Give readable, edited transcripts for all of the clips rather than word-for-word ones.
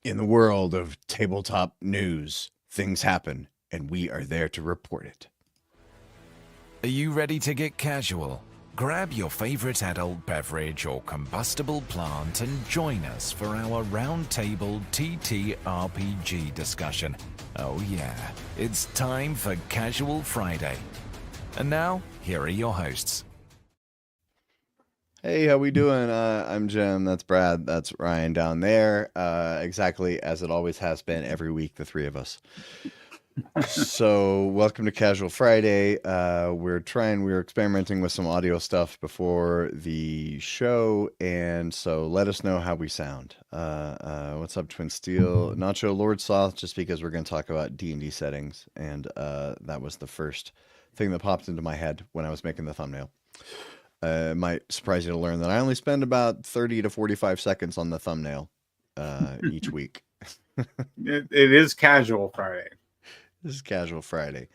In the world of tabletop news, things happen, and we are there to report it. Are you ready to get casual? Grab your favorite adult beverage or combustible plant and join us for our roundtable TTRPG discussion. Oh yeah, it's time for Casual Friday. And now, here are your hosts. Hey, how we doing? I'm Jim. That's Brad. That's Ryan down there. Exactly as it always has been every week, the three of us. So, welcome to Casual Friday. We're experimenting with some audio stuff before the show, and so let us know how we sound. What's up, Twin Steel? Nacho Lord Soth, just because we're going to talk about D&D settings, and that was the first thing that popped into my head when I was making the thumbnail. It might surprise you to learn that I only spend about 30 to 45 seconds on the thumbnail each week. It is Casual Friday. This is Casual Friday.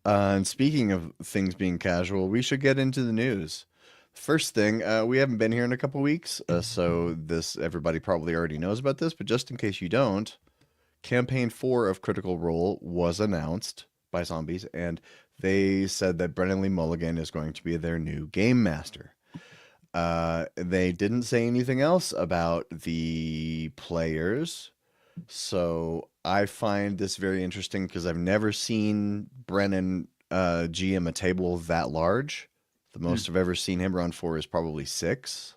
And speaking of things being casual, we should get into the news. First thing, we haven't been here in a couple weeks, so everybody probably already knows about this, but just in case you don't, Campaign 4 of Critical Role was announced by Zombies, and they said that Brennan Lee Mulligan is going to be their new game master. They didn't say anything else about the players, so I find this very interesting because I've never seen Brennan GM a table that large. The most I've ever seen him run for is probably 6.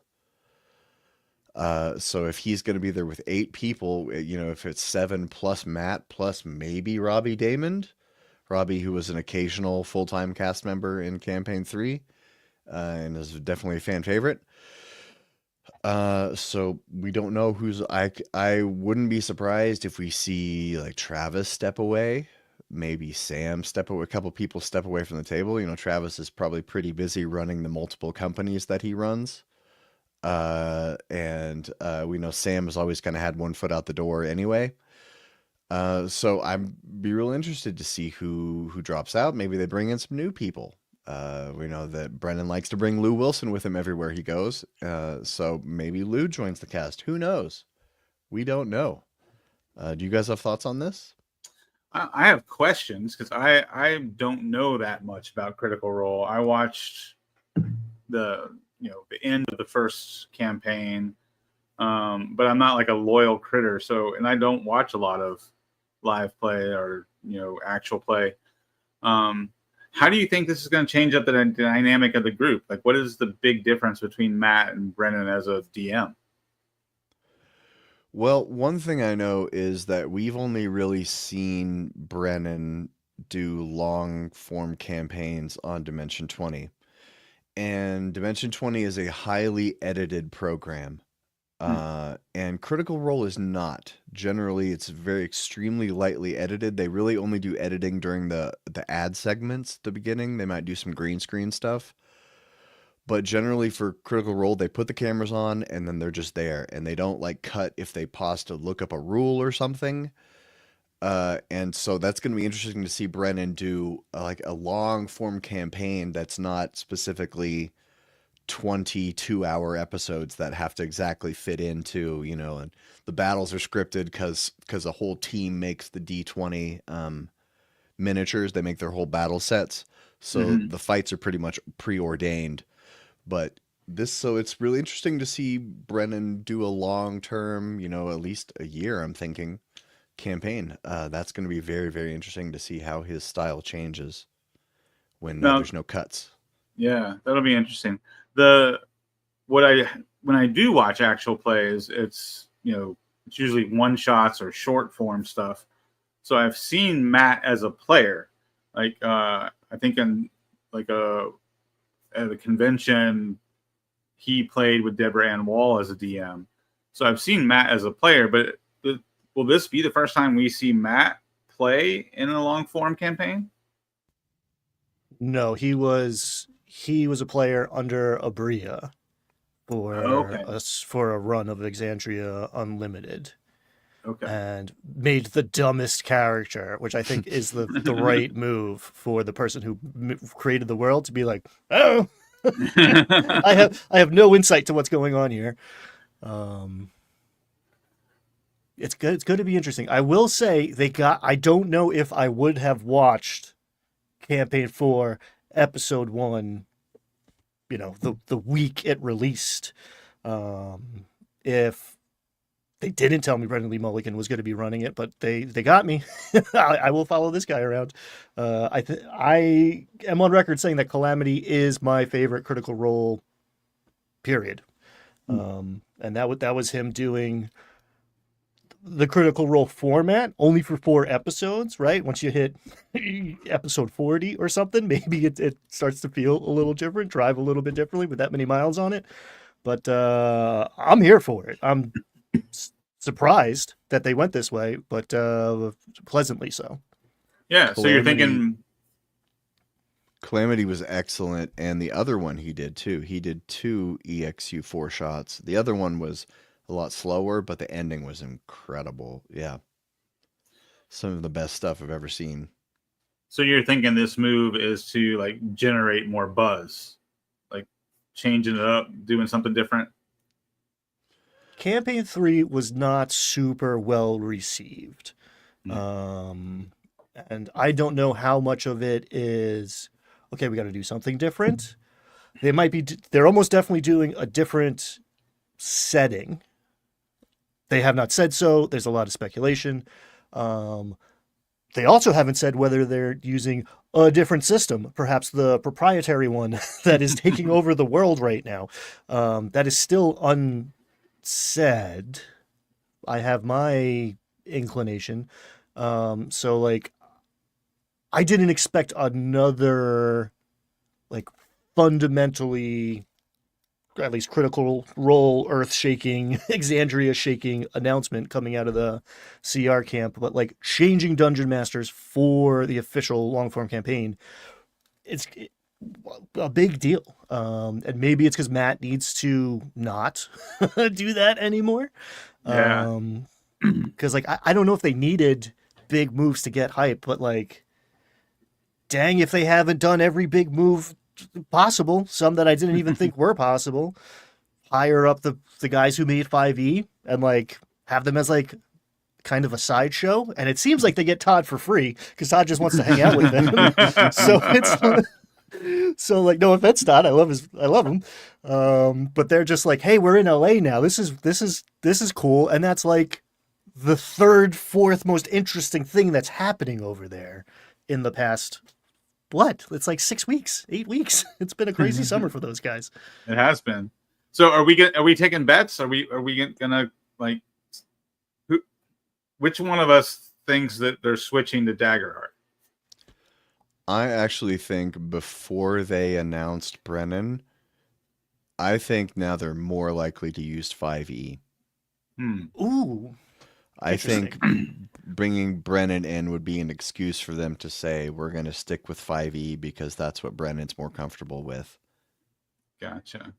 So if he's going to be there with 8 people, if it's 7 plus Matt plus maybe Robbie Damon, Robbie, who was an occasional full-time cast member in Campaign 3, and is definitely a fan favorite. So we don't know who's... I wouldn't be surprised if we see, like, Travis step away. Maybe Sam step away. A couple people step away from the table. Travis is probably pretty busy running the multiple companies that he runs. And we know Sam has always kind of had one foot out the door anyway. So I'd be real interested to see who drops out. Maybe they bring in some new people. We know that Brennan likes to bring Lou Wilson with him everywhere he goes. So maybe Lou joins the cast. Who knows? We don't know. Do you guys have thoughts on this? I have questions because I don't know that much about Critical Role. I watched the end of the first campaign, but I'm not like a loyal critter. So, and I don't watch a lot of live play or actual play. How do you think this is going to change up the dynamic of the group? Like, what is the big difference between Matt and Brennan as a DM? Well, one thing I know is that we've only really seen Brennan do long form campaigns on Dimension 20. And Dimension 20 is a highly edited program. And Critical Role is not. Generally, it's very extremely lightly edited. They really only do editing during the ad segments at the beginning. They might do some green screen stuff. But generally for Critical Role, they put the cameras on and then they're just there. And they don't like cut if they pause to look up a rule or something. And so that's going to be interesting to see Brennan do like a long form campaign that's not specifically 22-hour episodes that have to exactly fit into, and the battles are scripted because a whole team makes the D20 miniatures. They make their whole battle sets. So the fights are pretty much preordained. But so it's really interesting to see Brennan do a long-term, at least a year, I'm thinking, campaign. That's going to be very, very interesting to see how his style changes when there's no cuts. Yeah, that'll be interesting. When I do watch actual plays, it's usually one shots or short form stuff. So I've seen Matt as a player, like I think in like at a convention, he played with Deborah Ann Wall as a DM. So I've seen Matt as a player, but will this be the first time we see Matt play in a long form campaign? No, he was a player under Abria for a run of Exandria Unlimited. Okay. And made the dumbest character, which I think is the right move for the person who created the world to be like, oh, I have no insight to what's going on here. it's good. It's going to be interesting. I will say I don't know if I would have watched campaign 4 episode 1, the week it released, if they didn't tell me Brendan Lee Mulligan was going to be running it, but they got me. I will follow this guy around. I am on record saying that Calamity is my favorite Critical Role, period. And that was him doing the Critical Role format only for 4 episodes, right? Once you hit episode 40 or something, maybe it starts to feel a little different, drive a little bit differently with that many miles on it. But I'm here for it. I'm surprised that they went this way, but pleasantly so. Yeah, so you're thinking Calamity was excellent, and the other one he did too. He did 2 EXU 4 shots. The other one was a lot slower, but the ending was incredible. Yeah. Some of the best stuff I've ever seen. So you're thinking this move is to like generate more buzz, like changing it up, doing something different. Campaign 3 was not super well received. And I don't know how much of it is, okay, we got to do something different. They're almost definitely doing a different setting. They have not said so. There's a lot of speculation. They also haven't said whether they're using a different system, perhaps the proprietary one that is taking over the world right now. That is still unsaid. I have my inclination. So like, I didn't expect another like fundamentally, at least Critical Role, earth-shaking, Exandria-shaking announcement coming out of the CR camp, but like changing Dungeon Masters for the official long-form campaign, it's a big deal. And maybe it's because Matt needs to not do that anymore. Yeah. Because like I don't know if they needed big moves to get hype, but like, dang, if they haven't done every big move possible, some that I didn't even think were possible, hire up the guys who made 5e and like have them as like kind of a sideshow. And it seems like they get Todd for free because Todd just wants to hang out with them. So it's so like, no offense, Todd, I love him. But they're just like, hey, we're in LA now. This is cool. And that's like the 3rd, 4th most interesting thing that's happening over there in the past. What? It's like 6 weeks, 8 weeks. It's been a crazy summer for those guys. It has been. So are we taking bets? Are we gonna like which one of us thinks that they're switching to Daggerheart? I actually think before they announced Brennan, I think now they're more likely to use 5e. Ooh. I think bringing Brennan in would be an excuse for them to say, we're going to stick with 5e because that's what Brennan's more comfortable with. Gotcha.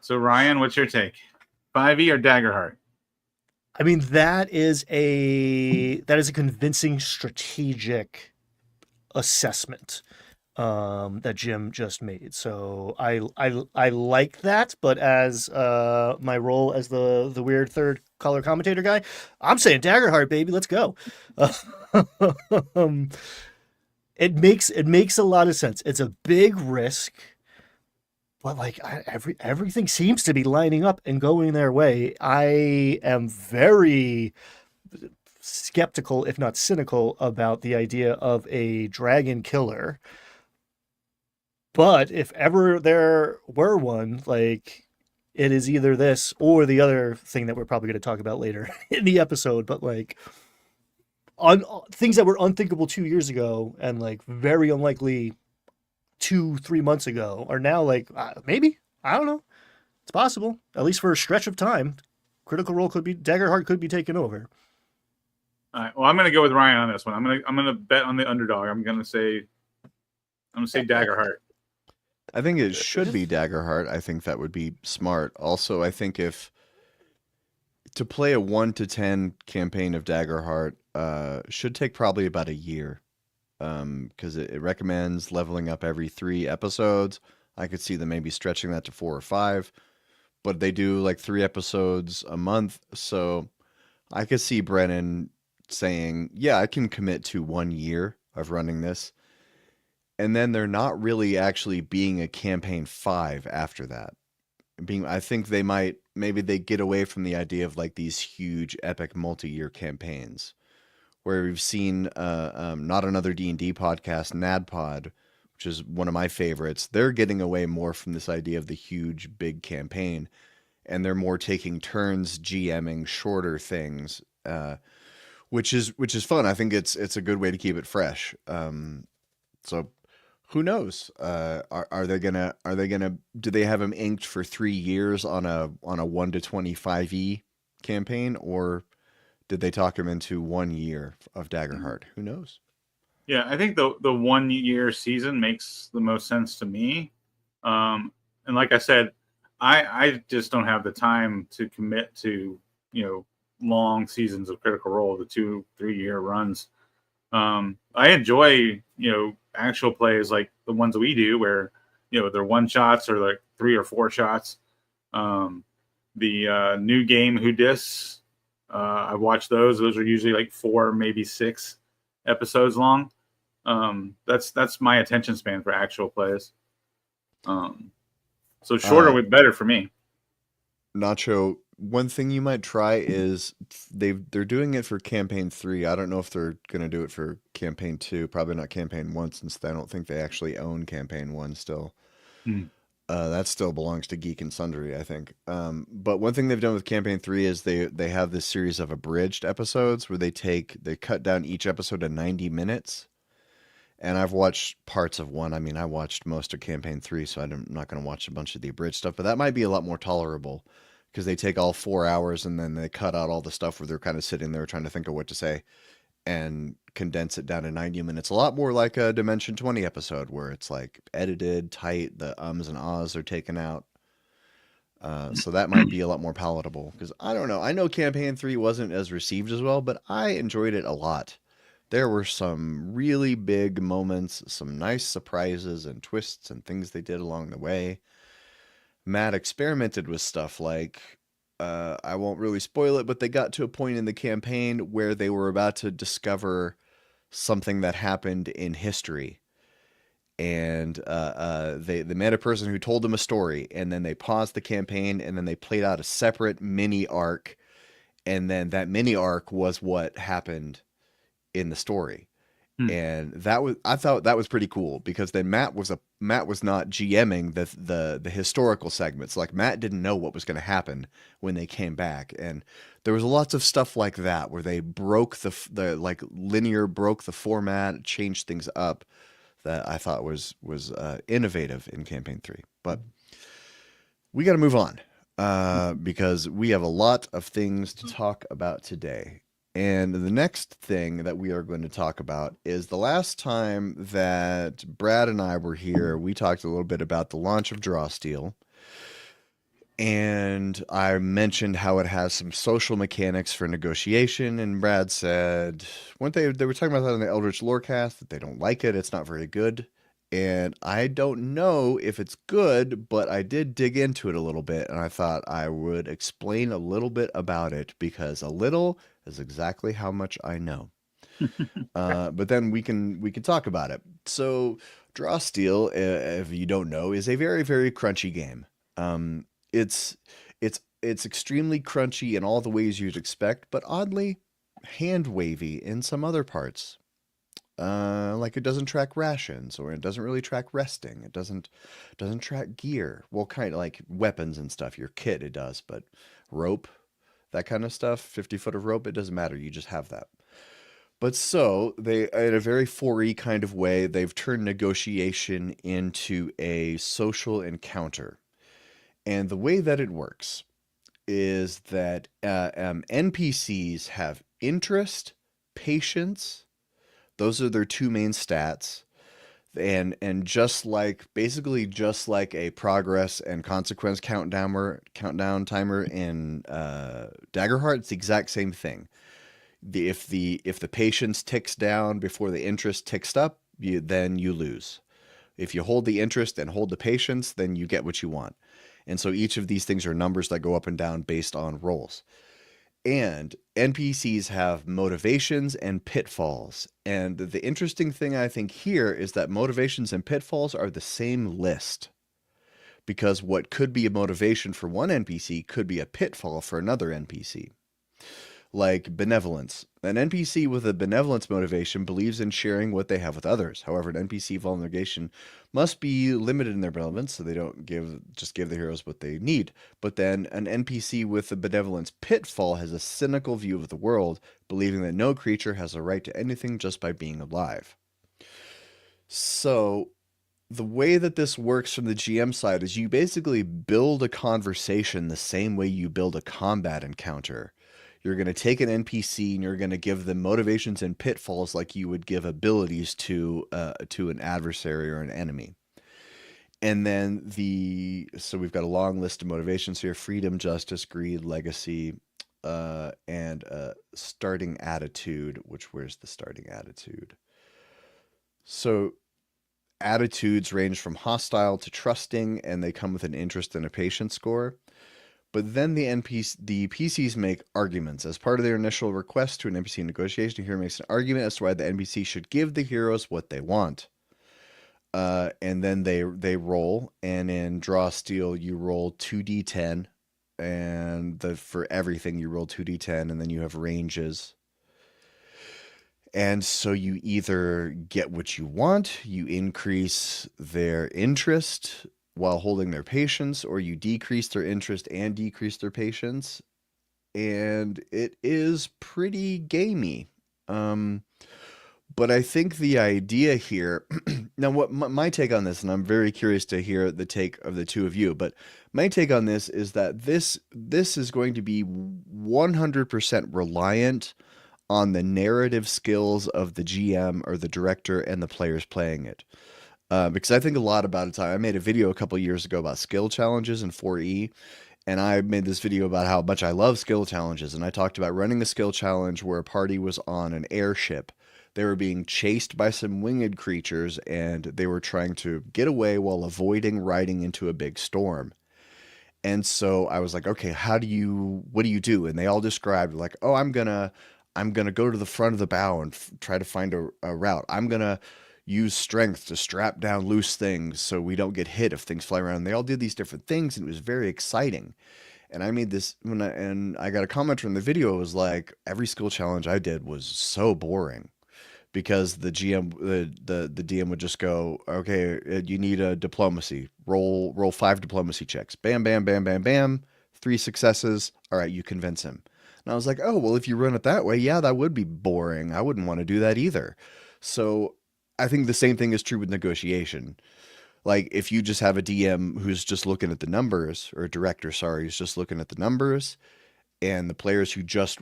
So, Ryan, what's your take? 5e or Daggerheart? I mean, that is a convincing strategic assessment that Jim just made. So I like that, but as my role as the weird third color commentator guy, I'm saying Daggerheart, baby, let's go. It makes a lot of sense. It's a big risk, but like everything seems to be lining up and going their way. I am very skeptical, if not cynical, about the idea of a dragon killer. But if ever there were one, like, it is either this or the other thing that we're probably going to talk about later in the episode. But like, things that were unthinkable 2 years ago and like very unlikely 2-3 months ago are now like, maybe, I don't know, it's possible, at least for a stretch of time. Critical Role Daggerheart could be taken over. All right. Well, I'm going to go with Ryan on this one. I'm going to bet on the underdog. I'm going to say Daggerheart. I think it should be Daggerheart. I think that would be smart. Also, I think if to play a 1 to 10 campaign of Daggerheart should take probably about a year, because it recommends leveling up every 3 episodes. I could see them maybe stretching that to 4 or 5, but they do like 3 episodes a month. So I could see Brennan saying, "Yeah, I can commit to 1 year of running this," and then they're not really actually being a campaign 5 after that. I think they might maybe they get away from the idea of like these huge epic multi-year campaigns where we've seen not another D&D podcast, NADPod, which is one of my favorites. They're getting away more from this idea of the huge big campaign, and they're more taking turns GMing shorter things, which is fun. I think it's a good way to keep it fresh. So who knows? Are they gonna do they have him inked for 3 years on a 1 to 25 campaign, or did they talk him into 1 year of Daggerheart? Who knows? Yeah, I think the 1 year season makes the most sense to me. And like I said, I just don't have the time to commit to, long seasons of Critical Role, the 2-3 year runs. I enjoy, actual plays like the ones we do where, they're one shots or like 3 or 4 shots. The new game Who Dis, I watch those. Those are usually like 4, maybe 6 episodes long. That's my attention span for actual plays. So shorter Uh, with better for me. Nacho, one thing you might try is they're doing it for campaign 3. I don't know if they're gonna do it for campaign 2. Probably not campaign 1, since I don't think they actually own campaign 1 still. Hmm. That still belongs to Geek and Sundry, I think. But one thing they've done with campaign 3 is they have this series of abridged episodes where they cut down each episode to 90 minutes. And I've watched parts of one. I mean, I watched most of campaign 3, so I'm not going to watch a bunch of the abridged stuff. But that might be a lot more tolerable because they take all 4 hours and then they cut out all the stuff where they're kind of sitting there trying to think of what to say and condense it down to 90 minutes. A lot more like a Dimension 20 episode where it's like edited, tight, the ums and ahs are taken out. So that might be a lot more palatable because I don't know. I know campaign 3 wasn't as received as well, but I enjoyed it a lot. There were some really big moments, some nice surprises and twists and things they did along the way. Matt experimented with stuff like, I won't really spoil it, but they got to a point in the campaign where they were about to discover something that happened in history. And they met a person who told them a story, and then they paused the campaign, and then they played out a separate mini arc, and then that mini arc was what happened in the story. Hmm. And I thought that was pretty cool because then Matt was not GMing the historical segments. Like Matt didn't know what was going to happen when they came back, and there was lots of stuff like that where they broke the like linear broke the format, changed things up that I thought was innovative in campaign 3. But we got to move on because we have a lot of things to talk about today. And the next thing that we are going to talk about is the last time that Brad and I were here, we talked a little bit about the launch of Drawsteel. And I mentioned how it has some social mechanics for negotiation. And Brad said, weren't they were talking about that in the Eldritch Lorecast, that they don't like it. It's not very good. And I don't know if it's good, but I did dig into it a little bit. And I thought I would explain a little bit about it because a little is exactly how much I know. But then we can talk about it. So Drawsteel, if you don't know, is a very, very crunchy game. It's extremely crunchy in all the ways you'd expect, but oddly hand wavy in some other parts. Like it doesn't track rations, or it doesn't really track resting. It doesn't track gear. Well, kind of like weapons and stuff. Your kit it does, but rope, that kind of stuff, 50 foot of rope, it doesn't matter. You just have that. But so they, in a very 4E kind of way, they've turned negotiation into a social encounter. And the way that it works is that NPCs have interest, patience. Those are their 2 main stats. And just like a progress and consequence countdown timer in Daggerheart, it's the exact same thing. If the patience ticks down before the interest ticks up, then you lose. If you hold the interest and hold the patience, then you get what you want. And so each of these things are numbers that go up and down based on rolls. And NPCs have motivations and pitfalls. And the interesting thing I think here is that motivations and pitfalls are the same list. Because what could be a motivation for one NPC could be a pitfall for another NPC. Like benevolence. An NPC with a benevolence motivation believes in sharing what they have with others. However, an NPC vulnerabilization must be limited in their benevolence, so they don't just give the heroes what they need. But then an NPC with a benevolence pitfall has a cynical view of the world, believing that no creature has a right to anything just by being alive. So the way that this works from the GM side is you basically build a conversation the same way you build a combat encounter. You're going to take an NPC and you're going to give them motivations and pitfalls like you would give abilities to an adversary or an enemy. And then so we've got a long list of motivations here: freedom, justice, greed, legacy, and starting attitude. Where's the starting attitude? So attitudes range from hostile to trusting, and they come with an interest and a patience score. But then the PCs make arguments. As part of their initial request to an NPC negotiation, the hero makes an argument as to why the NPC should give the heroes what they want. And then they roll, and in Draw Steel, you roll 2d10, and for everything, you roll 2d10, and then you have ranges. And so you either get what you want, you increase their interest while holding their patience, or you decrease their interest and decrease their patience. And it is pretty gamey. But I think the idea here, now what my take on this, and I'm very curious to hear the take of the two of you, but my take on this is that this is going to be 100% reliant on the narrative skills of the GM or the director and the players playing it. Because I think a lot about it. I made a video a couple years ago about skill challenges in 4E, and I made this video about how much I love skill challenges, and I talked about running a skill challenge where a party was on an airship. They were being chased by some winged creatures, and they were trying to get away while avoiding riding into a big storm. And so I was like, okay, what do you do? And they all described like, oh, I'm gonna go to the front of the bow and try to find a route. I'm gonna use strength to strap down loose things so we don't get hit if things fly around. And they all did these different things, and it was very exciting. And I made this and I got a comment from the video. It was like, every skill challenge I did was so boring, because the DM would just go, okay, you need a diplomacy. Roll 5 diplomacy checks. Bam, bam, bam, bam, bam. 3 successes. All right, you convince him. And I was like, oh, well, if you run it that way, yeah, that would be boring. I wouldn't want to do that either. So I think the same thing is true with negotiation. Like, if you just have a DM who's just looking at the numbers, or a director, sorry, who's just looking at the numbers, and the players who just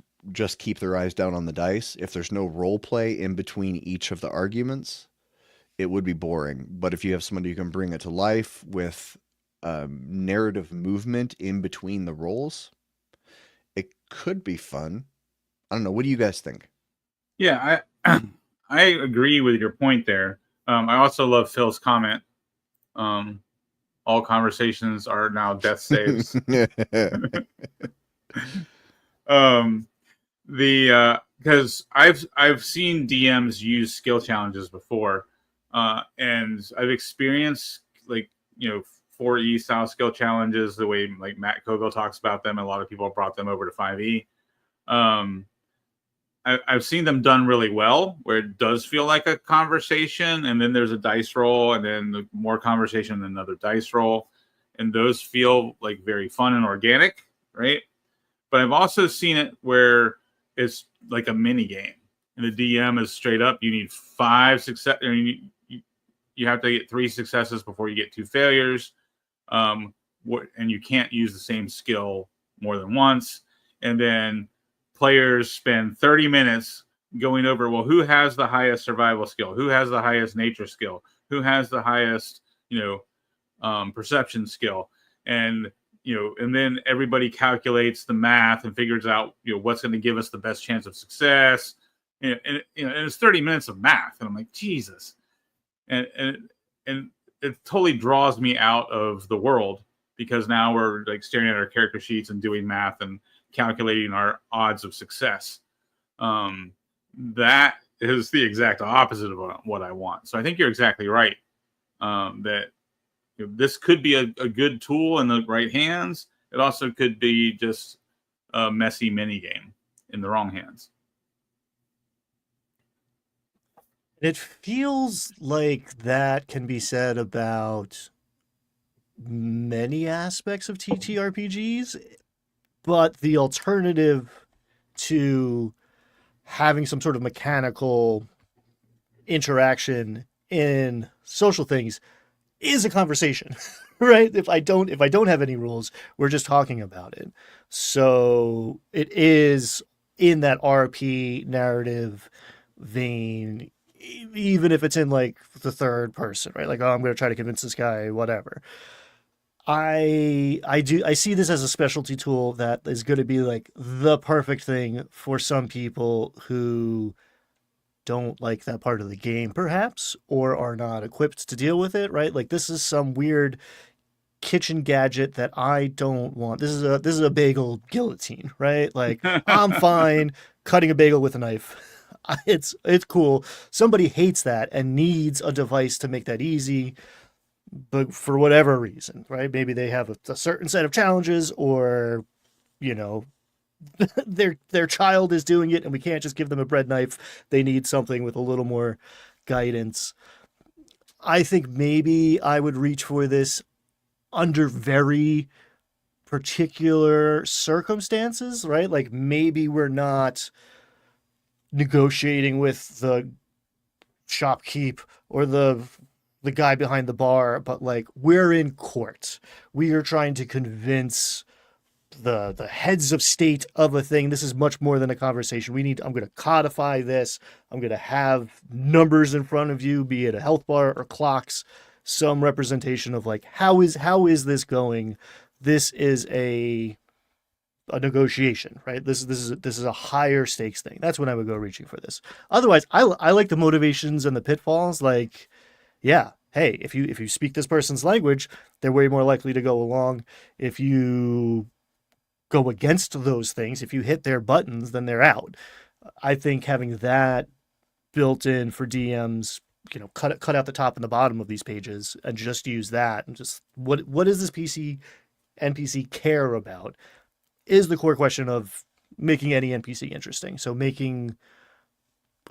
keep their eyes down on the dice, if there's no role play in between each of the arguments, it would be boring. But if you have somebody who can bring it to life with narrative movement in between the roles, it could be fun. I don't know. What do you guys think? Yeah, I agree with your point there. I also love Phil's comment. All conversations are now death saves. Because I've seen DMs use skill challenges before, and I've experienced 4E style skill challenges the way like Matt Kogel talks about them. A lot of people have brought them over to 5E. I've seen them done really well, where it does feel like a conversation, and then there's a dice roll, and then more conversation, and another dice roll, and those feel like very fun and organic, right? But I've also seen it where it's like a mini game, and the DM is straight up, you need 5 success, or you have to get 3 successes before you get 2 failures, and you can't use the same skill more than once, and then players spend 30 minutes going over, well, who has the highest survival skill? Who has the highest nature skill? Who has the highest, perception skill? And then everybody calculates the math and figures out, what's going to give us the best chance of success. And it's 30 minutes of math. And I'm like, Jesus. And it totally draws me out of the world, because now we're like staring at our character sheets and doing math and calculating our odds of success. That is the exact opposite of what I want. So I think you're exactly right. That this could be a good tool in the right hands. It also could be just a messy mini game in the wrong hands. It feels like that can be said about many aspects of TTRPGs, but the alternative to having some sort of mechanical interaction in social things is a conversation. Right? If I don't have any rules, we're just talking about it. So it is in that RP narrative vein, even if it's in like the third person, right? Like, oh, I'm going to try to convince this guy, whatever. I see this as a specialty tool that is going to be like the perfect thing for some people who don't like that part of the game, perhaps, or are not equipped to deal with it, right? Like, this is some weird kitchen gadget that I don't want. This is a bagel guillotine, right? Like, I'm fine cutting a bagel with a knife. It's cool. Somebody hates that and needs a device to make that easy, but for whatever reason, right? Maybe they have a certain set of challenges, or you know, their child is doing it and we can't just give them a bread knife. They need something with a little more guidance. I think maybe I would reach for this under very particular circumstances, right? Like, maybe we're not negotiating with the shopkeep or the guy behind the bar, but like, we're in court. We are trying to convince the heads of state of a thing. This is much more than a conversation. I'm going to codify this. I'm going to have numbers in front of you, be it a health bar or clocks, some representation of like, how is this going? This is a negotiation, right? This is a higher stakes thing. That's when I would go reaching for this. Otherwise, I like the motivations and the pitfalls. Like, yeah, hey, if you speak this person's language, they're way more likely to go along. If you go against those things, if you hit their buttons, then they're out. I think having that built in for DMs, cut out the top and the bottom of these pages and just use that, and just what does this NPC care about, is the core question of making any NPC interesting. So making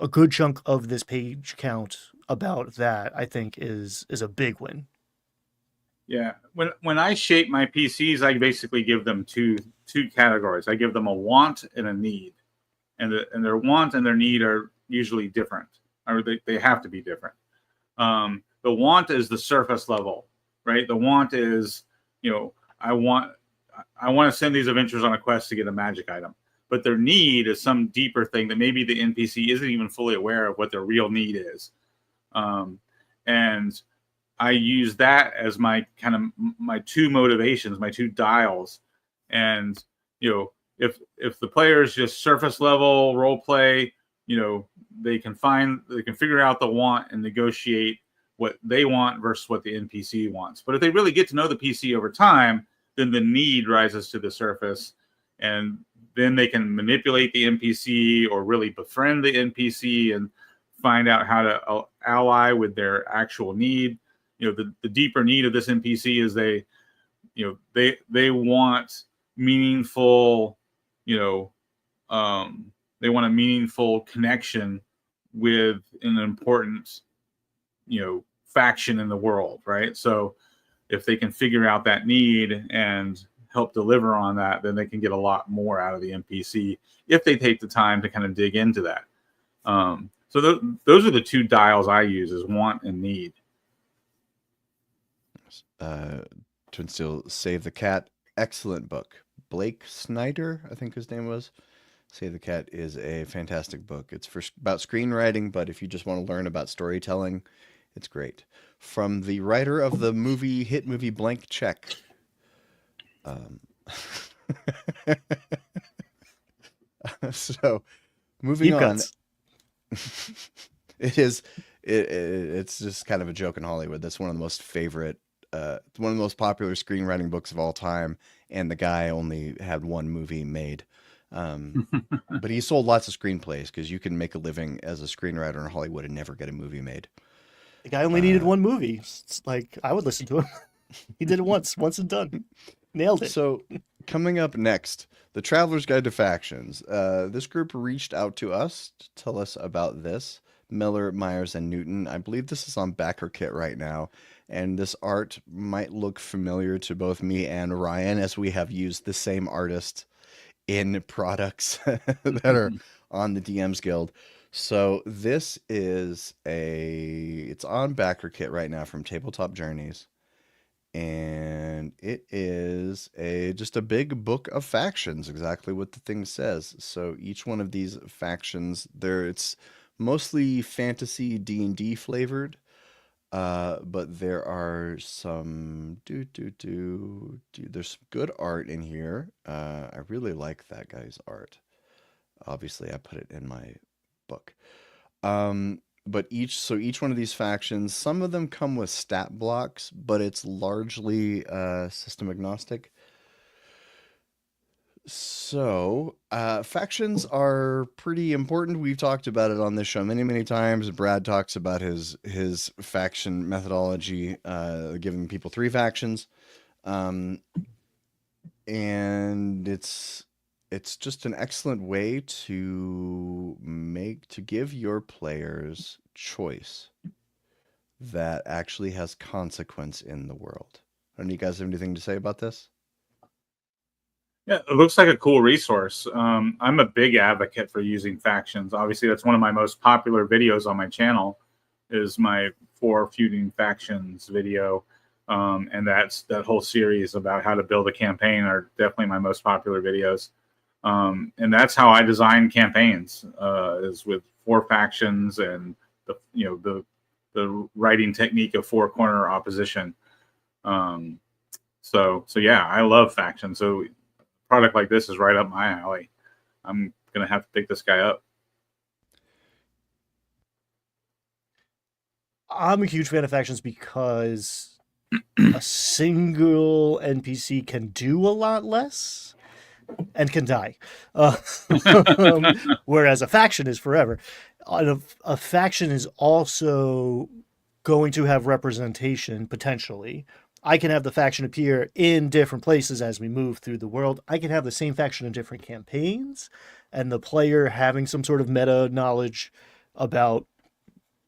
a good chunk of this page count about that, I think, is a big win. Yeah, when I shape my PCs, I basically give them two categories. I give them a want and a need, and their want and their need are usually different, or they have to be different. The want is the surface level, right? The want is, I want to send these adventurers on a quest to get a magic item, but their need is some deeper thing that maybe the NPC isn't even fully aware of what their real need is, and I use that as my my two motivations, my two dials. And, if the player is just surface level role play, they can figure out the want and negotiate what they want versus what the NPC wants. But if they really get to know the PC over time, then the need rises to the surface, and then they can manipulate the NPC or really befriend the NPC and find out how to ally with their actual need. The deeper need of this NPC is they want meaningful, they want a meaningful connection with an important, faction in the world, right? So if they can figure out that need and help deliver on that, then they can get a lot more out of the NPC if they take the time to kind of dig into that. So those are the two dials I use, is want and need. Twin Steel, Save the Cat, excellent book. Blake Snyder, I think his name was. Save the Cat is a fantastic book. It's about screenwriting, but if you just want to learn about storytelling, it's great. From the writer of the hit movie Blank Check. So, moving on. It's just kind of a joke in Hollywood. That's one of the most favorite It's one of the most popular screenwriting books of all time, and the guy only had one movie made. Um, but he sold lots of screenplays because you can make a living as a screenwriter in Hollywood and never get a movie made. The guy only needed Uh, one movie. It's like I would listen to him. He did it once and done. Nailed it. So, coming up next, The Traveler's Guide to Factions. This group reached out to us to tell us about this. Miller, Myers, and Newton. I believe this is on backer kit right now, and this art might look familiar to both me and Ryan, as we have used the same artist in products that are on the DMs Guild. So this is it's on backer kit right now from Tabletop Journeys, and it is just a big book of factions, exactly what the thing says. So each one of these factions, it's mostly fantasy D&D flavored, but there are some there's some good art in here. I really like that guy's art. Obviously, I put it in my book. But each one of these factions, some of them come with stat blocks, but it's largely system agnostic. So, factions are pretty important. We've talked about it on this show many, many times. Brad talks about his faction methodology, giving people 3 factions, um, and it's just an excellent way to give your players choice that actually has consequence in the world. Don't you guys have anything to say about this? Yeah, it looks like a cool resource. I'm a big advocate for using factions. Obviously, that's one of my most popular videos on my channel, is my 4 feuding factions video, and that whole series about how to build a campaign are definitely my most popular videos. And that's how I design campaigns, is with 4 factions and the writing technique of 4 corner opposition. So yeah, I love factions. So product like this is right up my alley. I'm gonna have to pick this guy up. I'm a huge fan of factions because a single NPC can do a lot less and can die. Whereas a faction is forever. A faction is also going to have representation potentially. I can have the faction appear in different places as we move through the world. I can have the same faction in different campaigns, and the player having some sort of meta knowledge about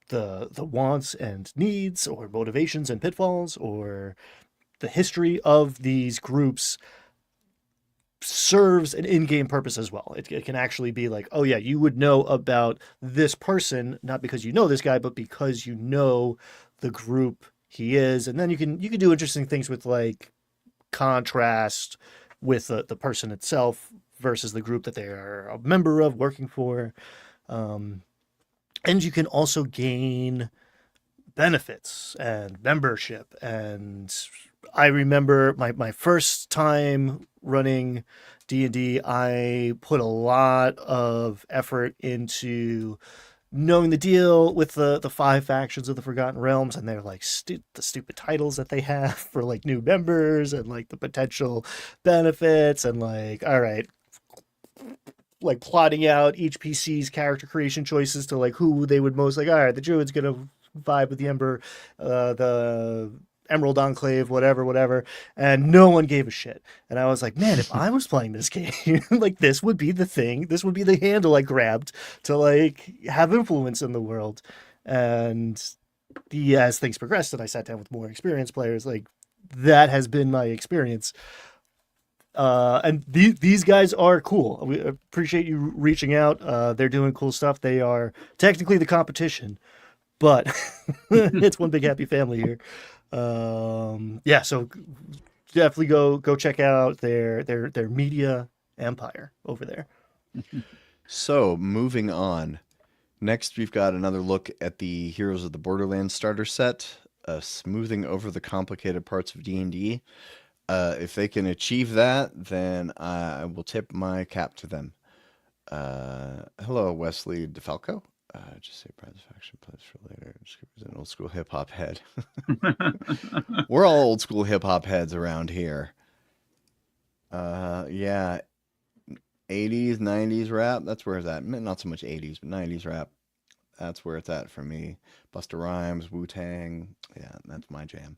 the wants and needs or motivations and pitfalls or the history of these groups serves an in-game purpose as well. It can actually be like, oh yeah, you would know about this person not because you know this guy, but because you know the group he is, and then you can do interesting things with like contrast with the person itself versus the group that they are a member of, working for, and you can also gain benefits and membership. And I remember my first time running D&D, I put a lot of effort into knowing the deal with the 5 factions of the Forgotten Realms, and they're like the stupid titles that they have for like new members and like the potential benefits, and like, all right, like plotting out each PC's character creation choices to like who they would most like. All right, the Druid's gonna vibe with the Ember, the Emerald Enclave, whatever, and no one gave a shit. And I was like, man, if I was playing this game, like this would be the thing. This would be the handle I grabbed to like have influence in the world. And as things progressed and I sat down with more experienced players, like that has been my experience. And these guys are cool. We appreciate you reaching out. They're doing cool stuff. They are technically the competition, but it's one big happy family here. Yeah, so definitely go check out their media empire over there. So, moving on. Next, we've got another look at the Heroes of the Borderlands starter set, smoothing over the complicated parts of D&D. If they can achieve that, then I will tip my cap to them. Hello, Wesley DeFalco. Just say Brad's faction plays for later. Just an old school hip hop head. We're all old school hip hop heads around here. Yeah, 80s, 90s rap. That's where it's at. Not so much 80s, but 90s rap. That's where it's at for me. Busta Rhymes, Wu Tang. Yeah, that's my jam.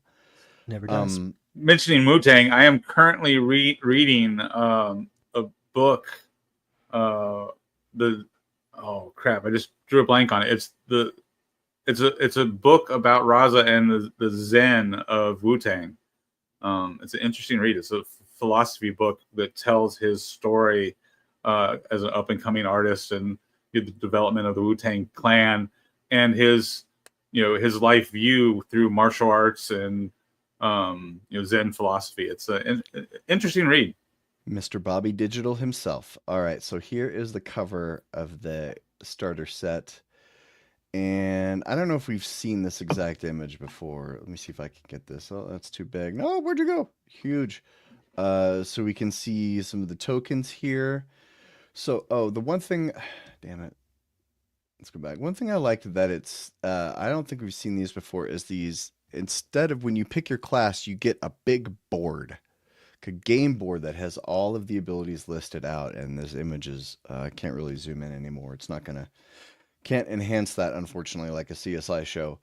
Never dies. Mentioning Wu Tang, I am currently reading a book. The oh crap! I just drew a blank on it. It's a book about Raza and the Zen of Wu Tang. It's an interesting read. It's a philosophy book that tells his story as an up and coming artist and the development of the Wu Tang Clan and his his life view through martial arts and Zen philosophy. It's an interesting read. Mr. Bobby Digital himself. All right, so here is the cover of the starter set. And I don't know if we've seen this exact image before. Let me see if I can get this. Oh, that's too big. No, where'd you go? Huge. So we can see some of the tokens here. So, the one thing, damn it. Let's go back. One thing I liked that I don't think we've seen these before is these, instead of when you pick your class, you get a big board, a game board that has all of the abilities listed out. And this image is, I can't really zoom in anymore. It's not going to, can't enhance that, unfortunately, like a CSI show.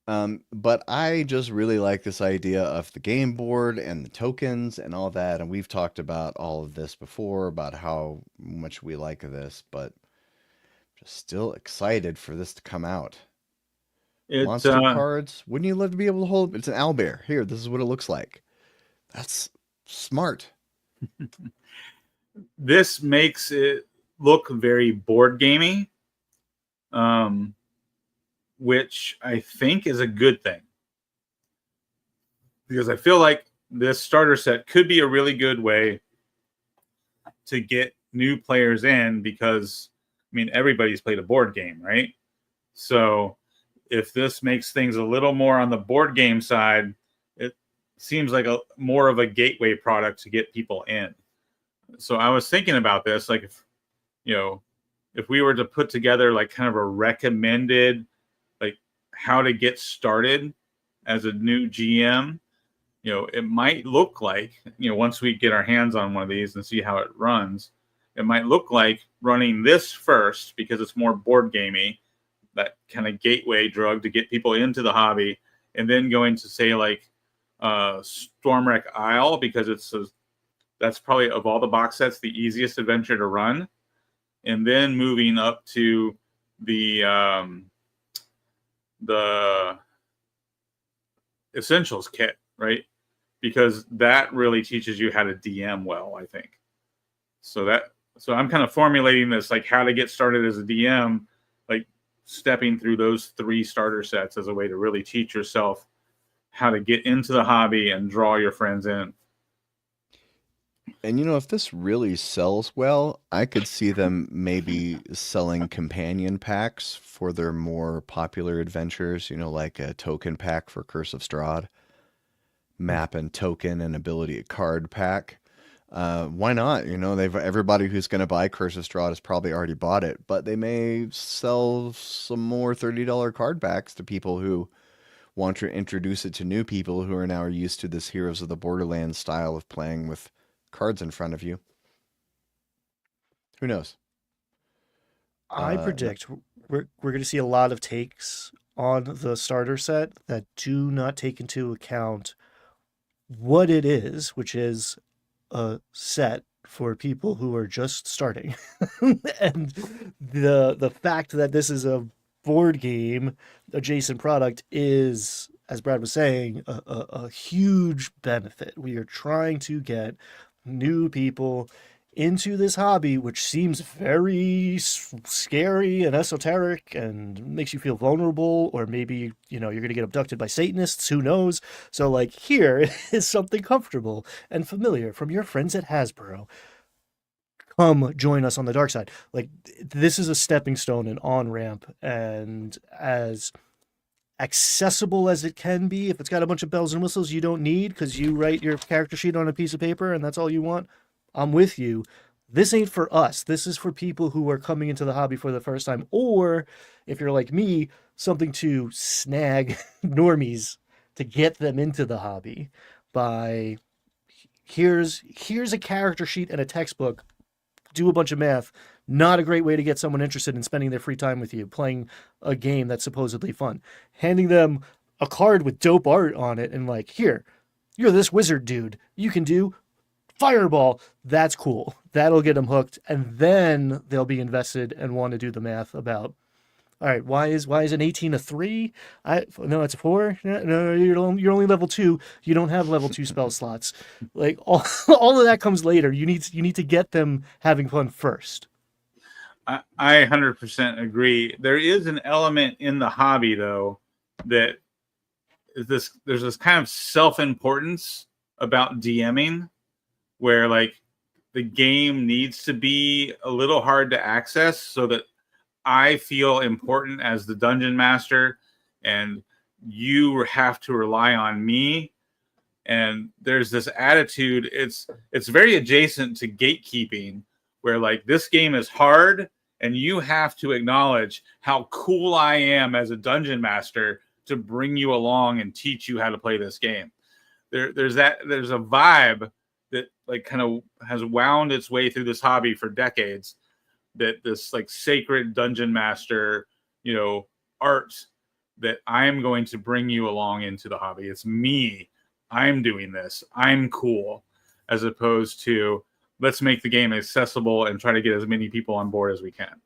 But I just really like this idea of the game board and the tokens and all that. And we've talked about all of this before, about how much we like this, but just still excited for this to come out. Monster cards. Wouldn't you love to be able to hold? It's an owlbear. Here, this is what it looks like. That's smart. This makes it look very board gamey. Which I think is a good thing. Because I feel like this starter set could be a really good way to get new players in because, I mean, everybody's played a board game, right? So if this makes things a little more on the board game side, it seems like more of a gateway product to get people in. So I was thinking about this, like if we were to put together like kind of a recommended how to get started as a new GM, it might look like, once we get our hands on one of these and see how it runs, it might look like running this first because it's more board gamey, that kind of gateway drug to get people into the hobby, and then going to say like Stormwreck Isle because that's probably of all the box sets the easiest adventure to run, and then moving up to the Essentials kit, right? Because that really teaches you how to DM well, I think. So I'm kind of formulating this, like how to get started as a DM, like stepping through those 3 starter sets as a way to really teach yourself how to get into the hobby and draw your friends in. And if this really sells well, I could see them maybe selling companion packs for their more popular adventures, like a token pack for Curse of Strahd, map and token and ability card pack. Why not? Everybody who's going to buy Curse of Strahd has probably already bought it, but they may sell some more $30 card packs to people who want to introduce it to new people who are now used to this Heroes of the Borderlands style of playing with cards in front of you. Who knows? I predict we're going to see a lot of takes on the starter set that do not take into account what it is, which is a set for people who are just starting. And the fact that this is a board game adjacent product is, as Brad was saying, a huge benefit. We are trying to get new people into this hobby, which seems very scary and esoteric and makes you feel vulnerable, or maybe you're going to get abducted by Satanists, who knows. So like, here is something comfortable and familiar from your friends at Hasbro. Come join us on the dark side. Like, this is a stepping stone, an on-ramp, and as accessible as it can be. If it's got a bunch of bells and whistles you don't need because you write your character sheet on a piece of paper and that's all you want, I'm with you. this ain't for us. This is for people who are coming into the hobby for the first time, or if you're like me, something to snag normies to get them into the hobby by here's a character sheet and a textbook. Do a bunch of math. Not a great way to get someone interested in spending their free time with you, playing a game that's supposedly fun. Handing them a card with dope art on it and like, here, you're this wizard dude. You can do fireball. That's cool. That'll get them hooked, and then they'll be invested and want to do the math about. All right, why is an 18 a 3? No, it's a 4. No, you're only level 2. You don't have level 2 spell slots. Like all of that comes later. You need to get them having fun first. I 100% agree. There is an element in the hobby though that is there's this kind of self-importance about DMing where like the game needs to be a little hard to access so that I feel important as the dungeon master and you have to rely on me. And there's this attitude, it's very adjacent to gatekeeping where like this game is hard and you have to acknowledge how cool I am as a dungeon master to bring you along and teach you how to play this game. There's a vibe that like kind of has wound its way through this hobby for decades, that this like sacred dungeon master, art that I'm going to bring you along into the hobby. It's me. I'm doing this. I'm cool, as opposed to let's make the game accessible and try to get as many people on board as we can.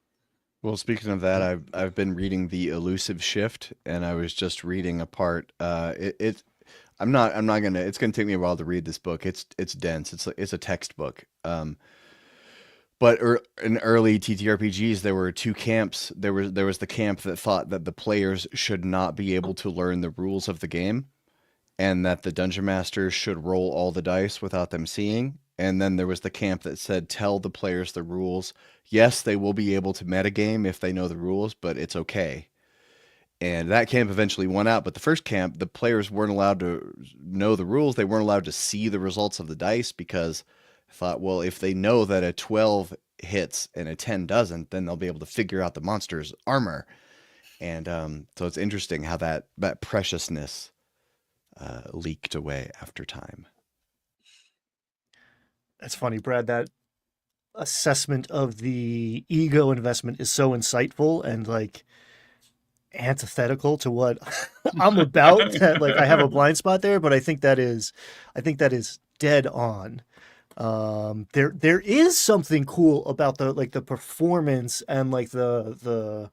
Well, speaking of that, I've been reading The Elusive Shift, and I was just reading a part. I'm not gonna. It's gonna take me a while to read this book. It's dense. It's a textbook. But in early TTRPGs, there were two camps. There was the camp that thought that the players should not be able to learn the rules of the game, and that the dungeon master should roll all the dice without them seeing. And then there was the camp that said, tell the players the rules. Yes, they will be able to metagame if they know the rules, but it's okay. And that camp eventually won out. But the first camp, the players weren't allowed to know the rules. They weren't allowed to see the results of the dice because I thought, well, if they know that a 12 hits and a 10 doesn't, then they'll be able to figure out the monster's armor. And so it's interesting how that preciousness leaked away after time. That's funny, Brad. That assessment of the ego investment is so insightful and like antithetical to what I'm about. That like I have a blind spot there, but I think that is dead on. There is something cool about the performance and like the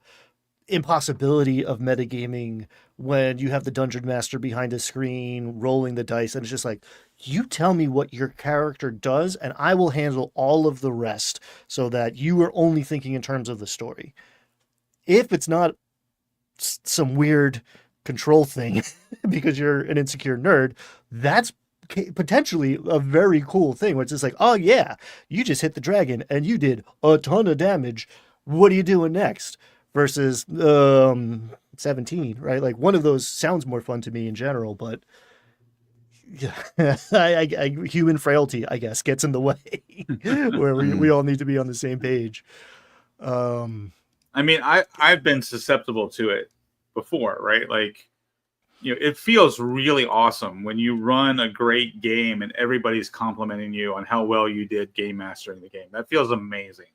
impossibility of metagaming when you have the dungeon master behind a screen rolling the dice, and it's just like, you tell me what your character does and I will handle all of the rest so that you are only thinking in terms of the story. If it's not some weird control thing because you're an insecure nerd, that's potentially a very cool thing where it's just like, oh yeah, you just hit the dragon and you did a ton of damage. What are you doing next? Versus 17, right? Like one of those sounds more fun to me in general, but human frailty, I guess, gets in the way where we all need to be on the same page. I mean, I've been susceptible to it before, right? Like, it feels really awesome when you run a great game and everybody's complimenting you on how well you did game mastering the game. That feels amazing,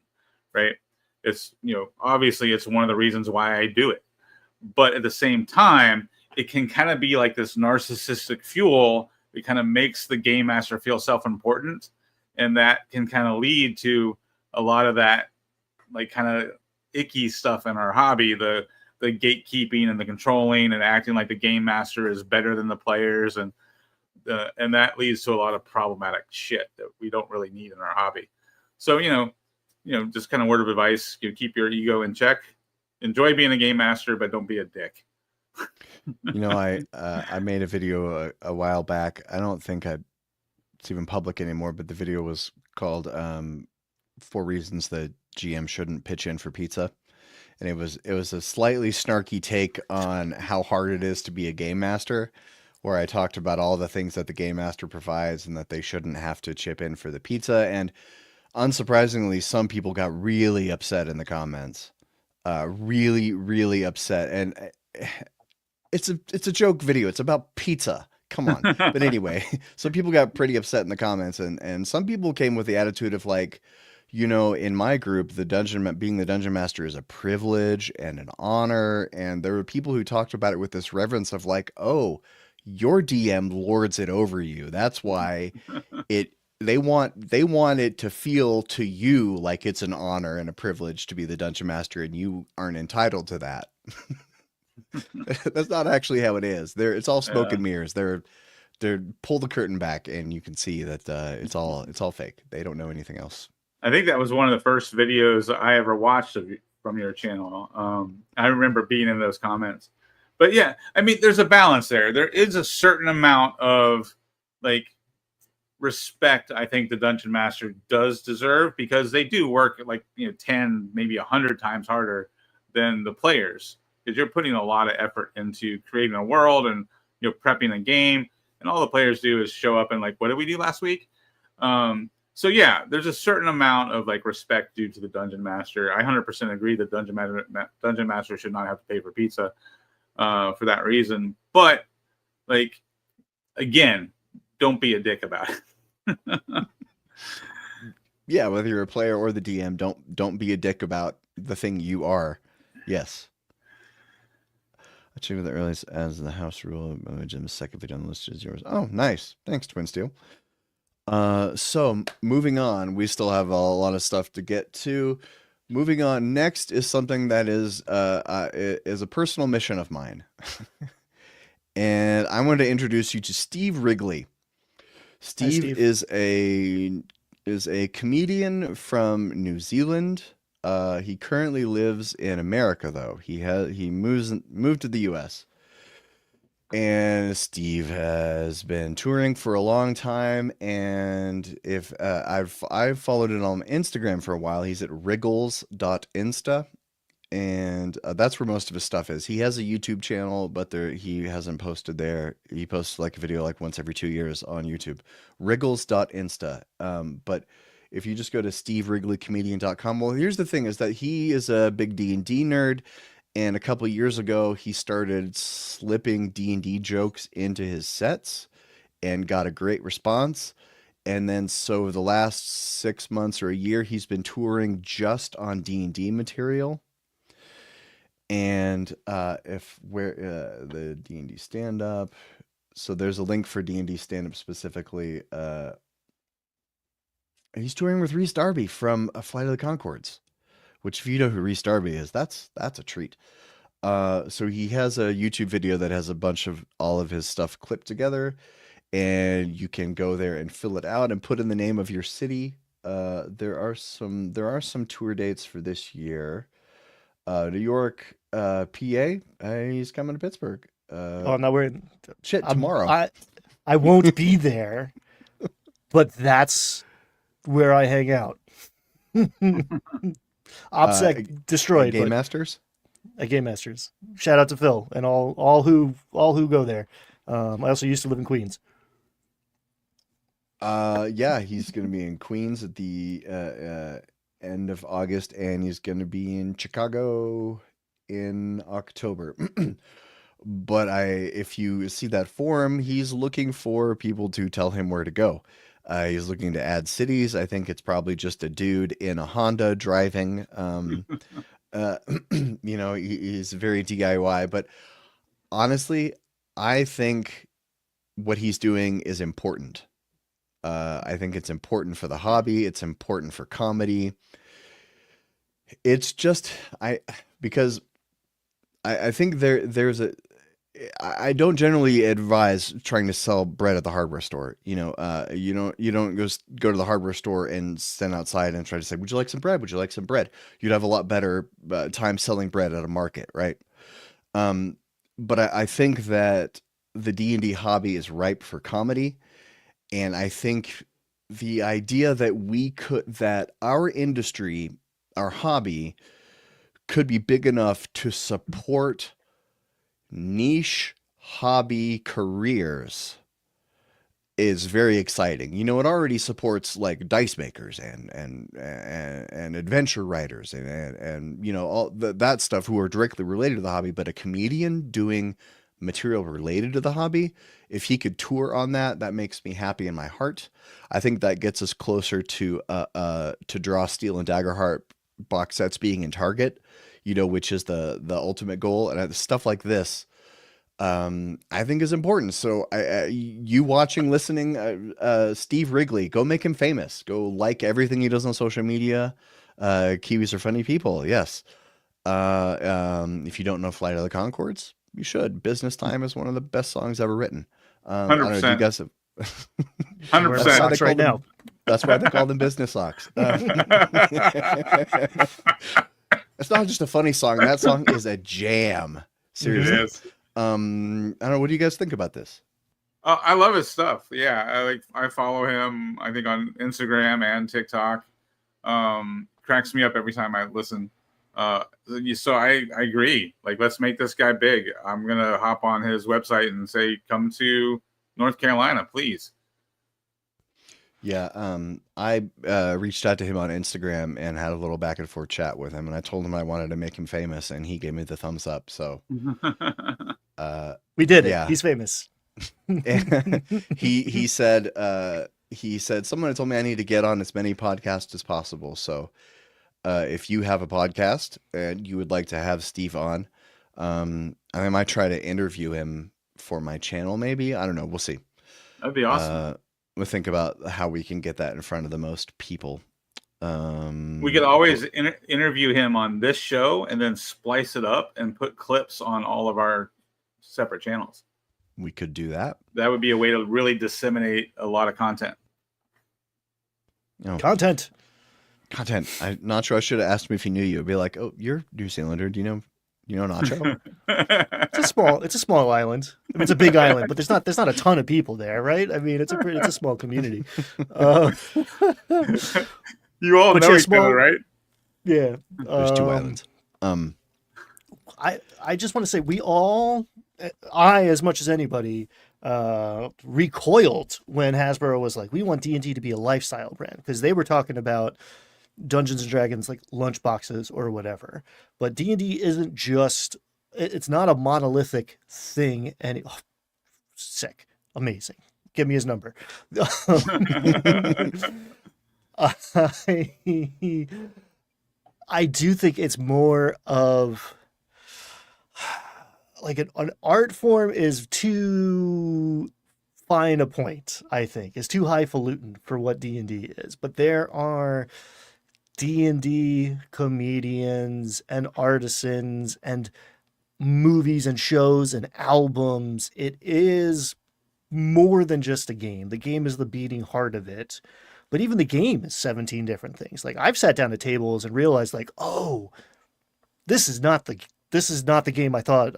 right? It's, obviously it's one of the reasons why I do it. But at the same time, it can kind of be like this narcissistic fuel that kind of makes the game master feel self-important. And that can kind of lead to a lot of that like kind of icky stuff in our hobby, the gatekeeping and the controlling and acting like the game master is better than the players. And that leads to a lot of problematic shit that we don't really need in our hobby. So, just kind of word of advice, keep your ego in check. Enjoy being a game master, but don't be a dick. I made a video a while back. I don't think it's even public anymore, but the video was called 4 Reasons the GM Shouldn't Pitch In for Pizza. And it was a slightly snarky take on how hard it is to be a game master, where I talked about all the things that the game master provides and that they shouldn't have to chip in for the pizza. And unsurprisingly, some people got really upset in the comments. Really, really upset. And it's a joke video. It's about pizza. Come on. But anyway, some people got pretty upset in the comments, and some people came with the attitude of like, in my group, being the dungeon master is a privilege and an honor, and there were people who talked about it with this reverence of like, oh, your DM lords it over you. That's why it they want it to feel to you like it's an honor and a privilege to be the dungeon master, and you aren't entitled to that. That's not actually how it is. It's all smoke Yeah. and mirrors. They're pull the curtain back and you can see that it's all fake. They don't know anything else. I think that was one of the first videos I ever watched from your channel. I remember being in those comments. But yeah, I mean, there's a balance there. There is a certain amount of like respect I think the dungeon master does deserve, because they do work like 10, maybe 100 times harder than the players, because you're putting a lot of effort into creating a world and prepping a game, and all the players do is show up and like, what did we do last week? So yeah, there's a certain amount of like respect due to the dungeon master. I 100% agree that dungeon master should not have to pay for pizza for that reason. But like, again, don't be a dick about it. Yeah, whether you're a player or the DM, don't be a dick about the thing you are. Yes. Achievement that release as the house rule. Jim's second video on the list is yours. Oh, nice. Thanks, Twin Steel. So moving on, we still have a lot of stuff to get to. Moving on, next is something that is a personal mission of mine. And I want to introduce you to Steve Wrigley. Steve, Steve. is a comedian from New Zealand. He currently lives in America, though. He moved to the U.S. And Steve has been touring for a long time, and if I've followed it on Instagram for a while. He's at wriggles.insta, and that's where most of his stuff is. He has a YouTube channel, but he hasn't posted there. He posts like a video like once every 2 years on YouTube. Wriggles.insta. But if you just go to stevewrigleycomedian.com, well, here's the thing: is that he is a big D&D nerd. And a couple years ago, he started slipping D&D jokes into his sets and got a great response. And then so the last 6 months or a year, he's been touring just on D&D material. And the D&D stand-up. So there's a link for D&D stand-up specifically. He's touring with Rhys Darby from Flight of the Conchords. Which, if you know who Rhys Darby is, that's a treat. So he has a YouTube video that has a bunch of all of his stuff clipped together, and you can go there and fill it out and put in the name of your city. There are some tour dates for this year. New York, PA. He's coming to Pittsburgh. Oh, no, Tomorrow. I won't be there, but that's where I hang out. OPSEC destroyed. Game Masters? At Game Masters. Shout out to Phil and all who go there. I also used to live in Queens. Yeah, he's going to be in Queens at the end of August, and he's going to be in Chicago in October. But if you see that forum, he's looking for people to tell him where to go. He's looking to add cities. I think it's probably just a dude in a Honda driving. He's very DIY. But honestly, I think what he's doing is important. I think it's important for the hobby. It's important for comedy. It's just because I think there's a. I don't generally advise trying to sell bread at the hardware store. You don't go to the hardware store and stand outside and try to say, "Would you like some bread? Would you like some bread?" You'd have a lot better time selling bread at a market, right? But I think that the D&D hobby is ripe for comedy, and I think the idea that our industry, our hobby, could be big enough to support niche hobby careers is very exciting. You know, it already supports like dice makers and adventure writers and you know all that stuff who are directly related to the hobby. But a comedian doing material related to the hobby, if he could tour on that, that makes me happy in my heart. I think that gets us closer to Draw Steel and Daggerheart box sets being in Target, you know, which is the ultimate goal. And stuff like this I think is important. So you watching, listening, Steve Wrigley, go make him famous. Go like everything he does on social media. Kiwis are funny people. Yes. If you don't know Flight of the Conchords, you should. Business Time is one of the best songs ever written. I don't know. Do you 100%. guys have, Hundred We're on that's why percent. they socks right call now. them, that's why they call them business socks. It's not just a funny song. That song is a jam. It Seriously. is. I don't know. What do you guys think about this? I love his stuff. Yeah, I follow him. I think on Instagram and TikTok. Cracks me up every time I listen. So I agree. Like, let's make this guy big. I'm gonna hop on his website and say, come to North Carolina, please. Yeah, I reached out to him on Instagram and had a little back and forth chat with him, and I told him I wanted to make him famous, and he gave me the thumbs up. So, We did it. yeah, He's famous. he said someone had told me I need to get on as many podcasts as possible. So, if you have a podcast and you would like to have Steve on, I might try to interview him for my channel. Maybe, I don't know. We'll see. That'd be awesome. We'll think about how we can get that in front of the most people. We could always interview him on this show and then splice it up and put clips on all of our separate channels. We could do that. That would be a way to really disseminate a lot of content. Oh, Content. content. I'm not sure. I should have asked him if he knew you. I'd be like, "Oh, you're New Zealander. Do you know Nacho?" It's a small island. I mean, it's a big island, but there's not a ton of people there, right? I mean, it's a small community. You all But know yeah, each small- other, right? Yeah. There's two islands. I just want to say I, as much as anybody, recoiled when Hasbro was like, we want D&D to be a lifestyle brand, because they were talking about Dungeons and Dragons like lunch boxes or whatever. But D&D isn't just, it's not a monolithic thing. And sick, amazing. Give me his number. I do think it's more of like an art form is too fine a point, I think. It's too highfalutin for what D&D is. But there are D&D comedians and artisans and movies and shows and albums. It is more than just a game. The game is the beating heart of it. But even the game is 17 different things. Like, I've sat down at tables and realized, like, oh, this is not the game I thought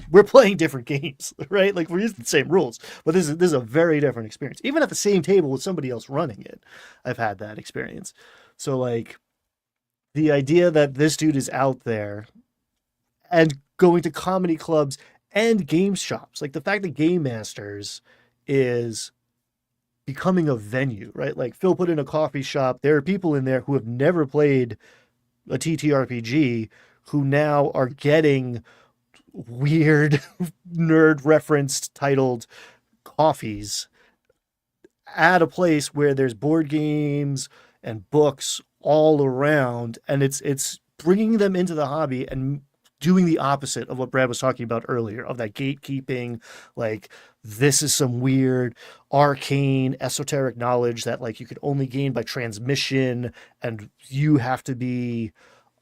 we're playing different games, right? Like, we're using the same rules, but this is a very different experience. Even at the same table with somebody else running it, I've had that experience. So, like, the idea that this dude is out there and going to comedy clubs and game shops, like the fact that Game Masters is becoming a venue, right? Like, Phil put in a coffee shop. There are people in there who have never played a TTRPG who now are getting weird nerd referenced titled coffees at a place where there's board games and books all around, and it's bringing them into the hobby and doing the opposite of what Brad was talking about earlier, of that gatekeeping. Like, this is some weird arcane esoteric knowledge that, like, you could only gain by transmission, and you have to be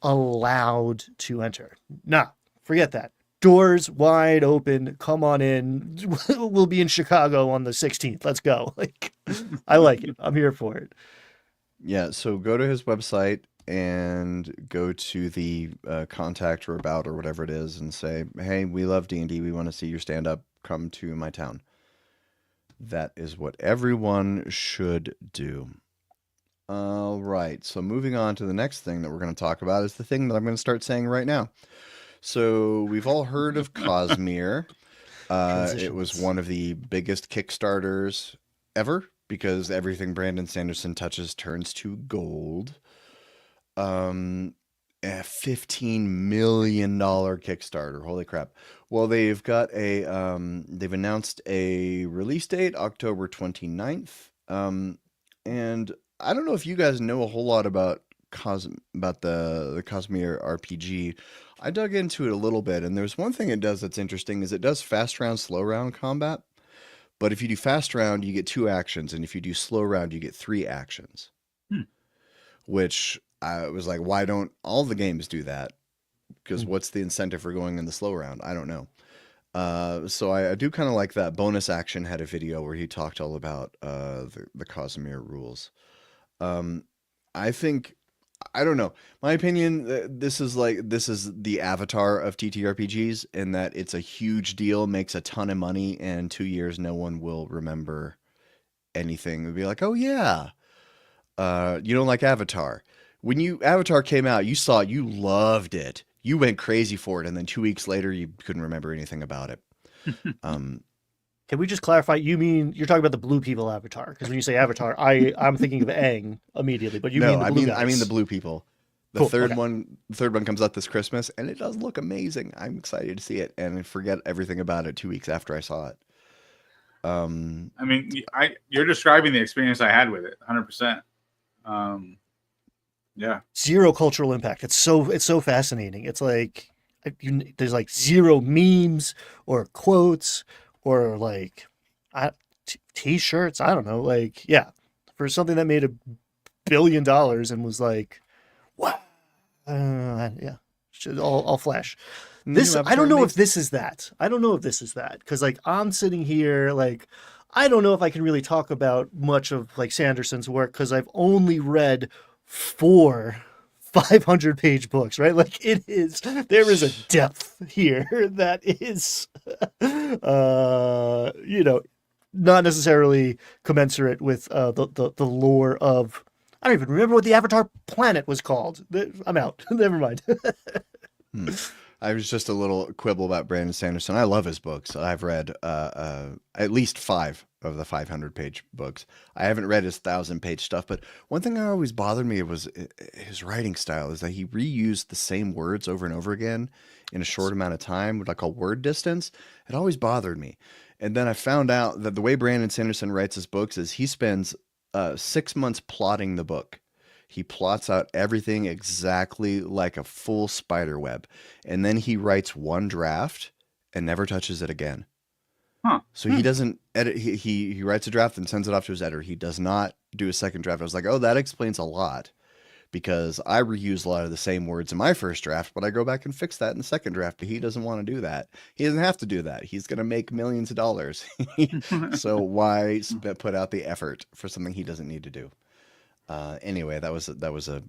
allowed to enter. Nah, forget that. Doors wide open. Come on in. We'll be in Chicago on the 16th. Let's go. Like, I like it. I'm here for it. Yeah, so go to his website and go to the contact or about or whatever it is and say, hey, we love D&D. We want to see your stand-up. Come to my town. That is what everyone should do. All right, so moving on to the next thing that we're going to talk about is the thing that I'm going to start saying right now. So we've all heard of Cosmere. It was one of the biggest Kickstarters ever because everything Brandon Sanderson touches turns to gold. Um, a $15 million Kickstarter. Holy crap. Well, they've announced a release date, October 29th. And I don't know if you guys know a whole lot about the Cosmere RPG. I dug into it a little bit, and there's one thing it does that's interesting is it does fast round, slow round combat. But if you do fast round, you get 2 actions, and if you do slow round, you get 3 actions. Hmm. Which I was like, why don't all the games do that? Because Hmm. what's the incentive for going in the slow round? I don't know. So I do kind of like that. Bonus Action had a video where he talked all about the Cosmere rules. Um, I think I don't know. My opinion, this is the avatar of TTRPGs in that it's a huge deal, makes a ton of money, and 2 years no one will remember anything. It'll be like, oh yeah, you don't like Avatar. When you Avatar came out, you saw it, you loved it. You went crazy for it, and then 2 weeks later, you couldn't remember anything about it. Um, Can we just clarify? You're talking about the blue people avatar? Because when you say avatar, I'm thinking of Aang immediately, but you no, mean the blue I mean the guys? blue people. Cool. Okay. The third one comes out this Christmas, and it does look amazing. I'm excited to see it, and forget everything about it 2 weeks after I saw it. Um, I mean, you're describing the experience I had with it, 100%. Yeah. Zero cultural impact. It's so fascinating. It's like there's like zero memes or quotes or like I, t-shirts. I don't know. Like yeah, for something that made $1 billion and was like what? Yeah, all flash. New I Avatar don't know if amazing. this is that. I don't know if this is that because like I'm sitting here like I don't know if I can really talk about much of like Sanderson's work because I've only read 4 500-page books, right? Like there is a depth here that is, you know, not necessarily commensurate with the lore of. I don't even remember what the Avatar planet was called. I'm out. Never mind. Hmm. I was just a little quibble about Brandon Sanderson. I love his books. I've read at least 5 of the 500-page books. I haven't read his 1,000-page stuff, but one thing that always bothered me was his writing style is that he reused the same words over and over again in a short amount of time, what I call word distance. It always bothered me. And then I found out that the way Brandon Sanderson writes his books is he spends 6 months plotting the book. He plots out everything exactly like a full spider web. And then he writes one draft and never touches it again. Huh. So he doesn't edit. He writes a draft and sends it off to his editor. He does not do a second draft. I was like, oh, that explains a lot because I reuse a lot of the same words in my first draft, but I go back and fix that in the second draft. But he doesn't want to do that. He doesn't have to do that. He's going to make millions of dollars. So why put out the effort for something he doesn't need to do? Anyway, that was a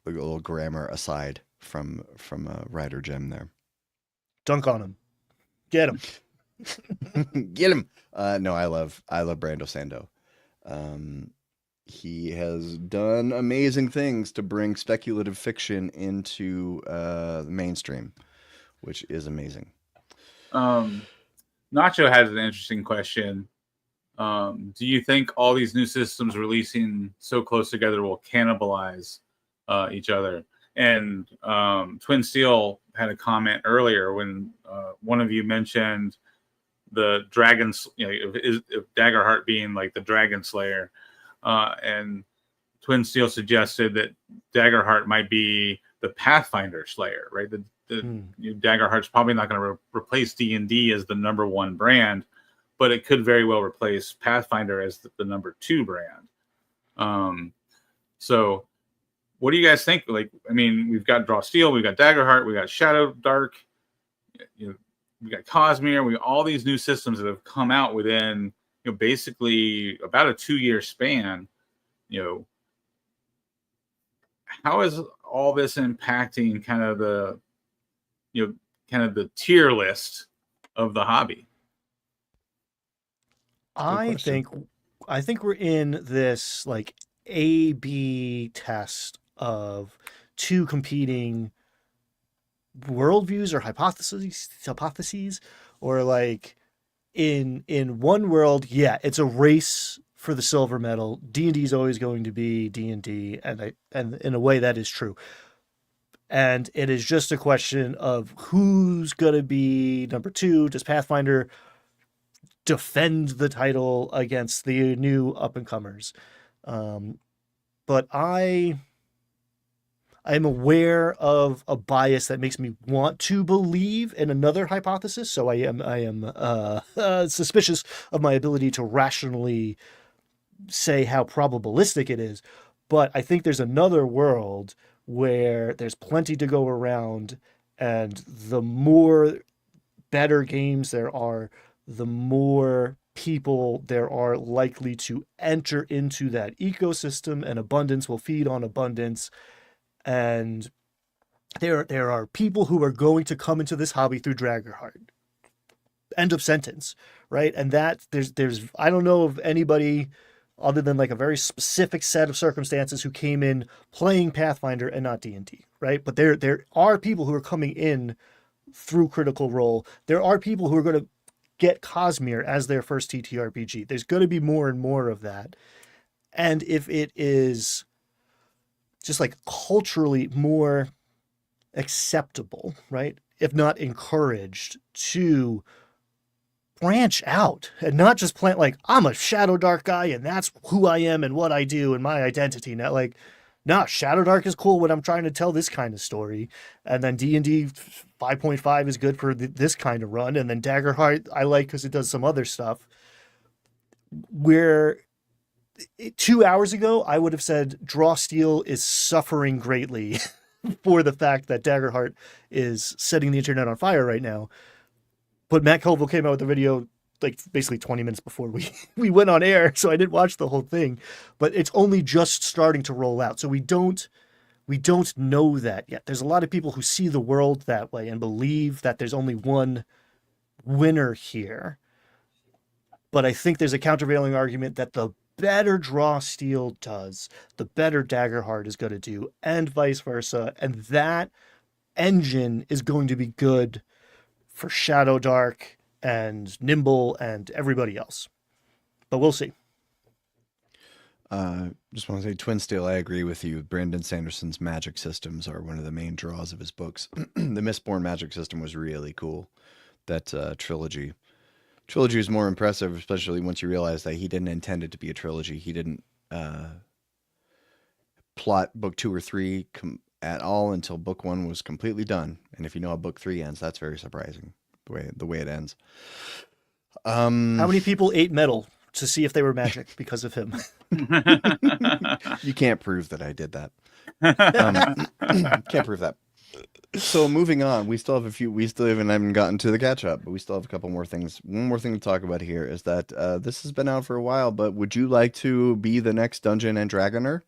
little grammar aside from Ryder Gem there. Dunk on him. Get him. Get him. No, I love Brando Sando. He has done amazing things to bring speculative fiction into the mainstream, which is amazing. Nacho has an interesting question. Do you think all these new systems releasing so close together will cannibalize each other? And Twin Steel had a comment earlier when one of you mentioned the dragons, if Daggerheart being like the dragon slayer, and Twin Steel suggested that Daggerheart might be the Pathfinder slayer, right? Daggerheart's probably not going to replace D&D as the number one brand, but it could very well replace Pathfinder as the number two brand. So what do you guys think? Like, I mean, we've got Draw Steel, we've got Daggerheart, we got Shadow Dark, we got Cosmere, we got all these new systems that have come out within, basically about a 2-year span. How is all this impacting kind of the tier list of the hobby? I think we're in this like A/B test of two competing worldviews or hypotheses, or like in one world, yeah, it's a race for the silver medal. D&D is always going to be D&D, and in a way that is true. And it is just a question of who's going to be number 2. Does Pathfinder defend the title against the new up and comers? But I am aware of a bias that makes me want to believe in another hypothesis. So I am suspicious of my ability to rationally say how probabilistic it is. But I think there's another world where there's plenty to go around, and the more better games there are, the more people there are likely to enter into that ecosystem, and abundance will feed on abundance. And there are people who are going to come into this hobby through Dragonheart. End of sentence, right? And that there's I don't know of anybody other than like a very specific set of circumstances who came in playing Pathfinder and not D&D, right? But there are people who are coming in through Critical Role. There are people who are going to get Cosmere as their first TTRPG. There's going to be more and more of that. And if it is just like culturally more acceptable, right? If not encouraged to branch out and not just plant like, I'm a Shadow Dark guy and that's who I am and what I do and my identity. Not like, nah, Shadow Dark is cool when I'm trying to tell this kind of story. And then D&D 5.5 is good for this kind of run. And then Daggerheart I like because it does some other stuff. Where 2 hours ago, I would have said Draw Steel is suffering greatly for the fact that Daggerheart is setting the internet on fire right now. But Matt Colville came out with a video like basically 20 minutes before we went on air, so I didn't watch the whole thing. But it's only just starting to roll out, so we don't know that yet. There's a lot of people who see the world that way and believe that there's only one winner here. But I think there's a countervailing argument that the better Draw Steel does, the better Daggerheart is going to do, and vice versa. And that engine is going to be good for Shadow Dark and Nimble and everybody else. But we'll see. Just want to say, Twin Steel, I agree with you. Brandon Sanderson's magic systems are one of the main draws of his books. The Mistborn magic system was really cool. That trilogy. Trilogy is more impressive, especially once you realize that he didn't intend it to be a trilogy. He didn't plot book 2 or 3 at all until book 1 was completely done. And if you know how book 3 ends, that's very surprising, the way it ends. How many people ate metal to see if they were magic because of him? You can't prove that I did that. Can't prove that. So moving on, we still haven't gotten to the catch up, but we still have a couple more things. One more thing to talk about here is that this has been out for a while, but would you like to be the next Dungeon and Dragoner?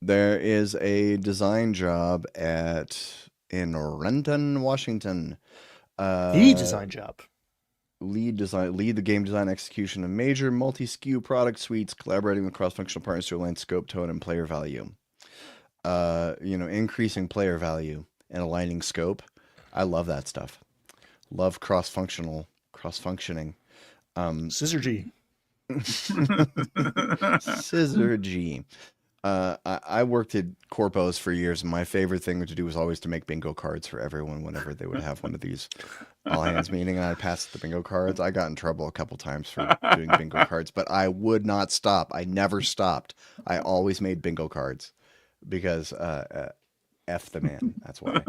There is a design job in Renton, Washington. The design job. Lead the game design execution of major multi-SKU product suites, collaborating with cross-functional partners to align scope, tone, and player value. Increasing player value and aligning scope. I love that stuff. Love cross-functioning. Syzygy. Syzygy. I worked at corpos for years, and my favorite thing to do was always to make bingo cards for everyone whenever they would have one of these all-hands meeting, and I'd pass the bingo cards. I got in trouble a couple times for doing bingo cards, but I would not stop. I never stopped. I always made bingo cards because F the man. That's why.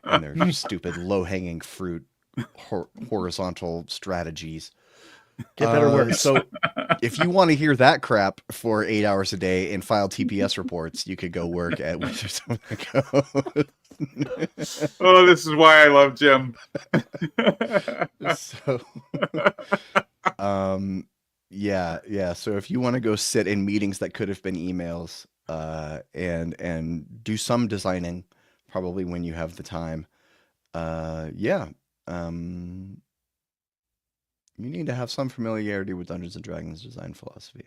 And they're stupid, low-hanging fruit, horizontal strategies. Get better words. So if you want to hear that crap for 8 hours a day and file TPS reports, you could go work at Wizards of the Coast. Oh, this is why I love Jim. So, yeah. So if you want to go sit in meetings that could have been emails, and do some designing, probably when you have the time, you need to have some familiarity with Dungeons & Dragons design philosophy.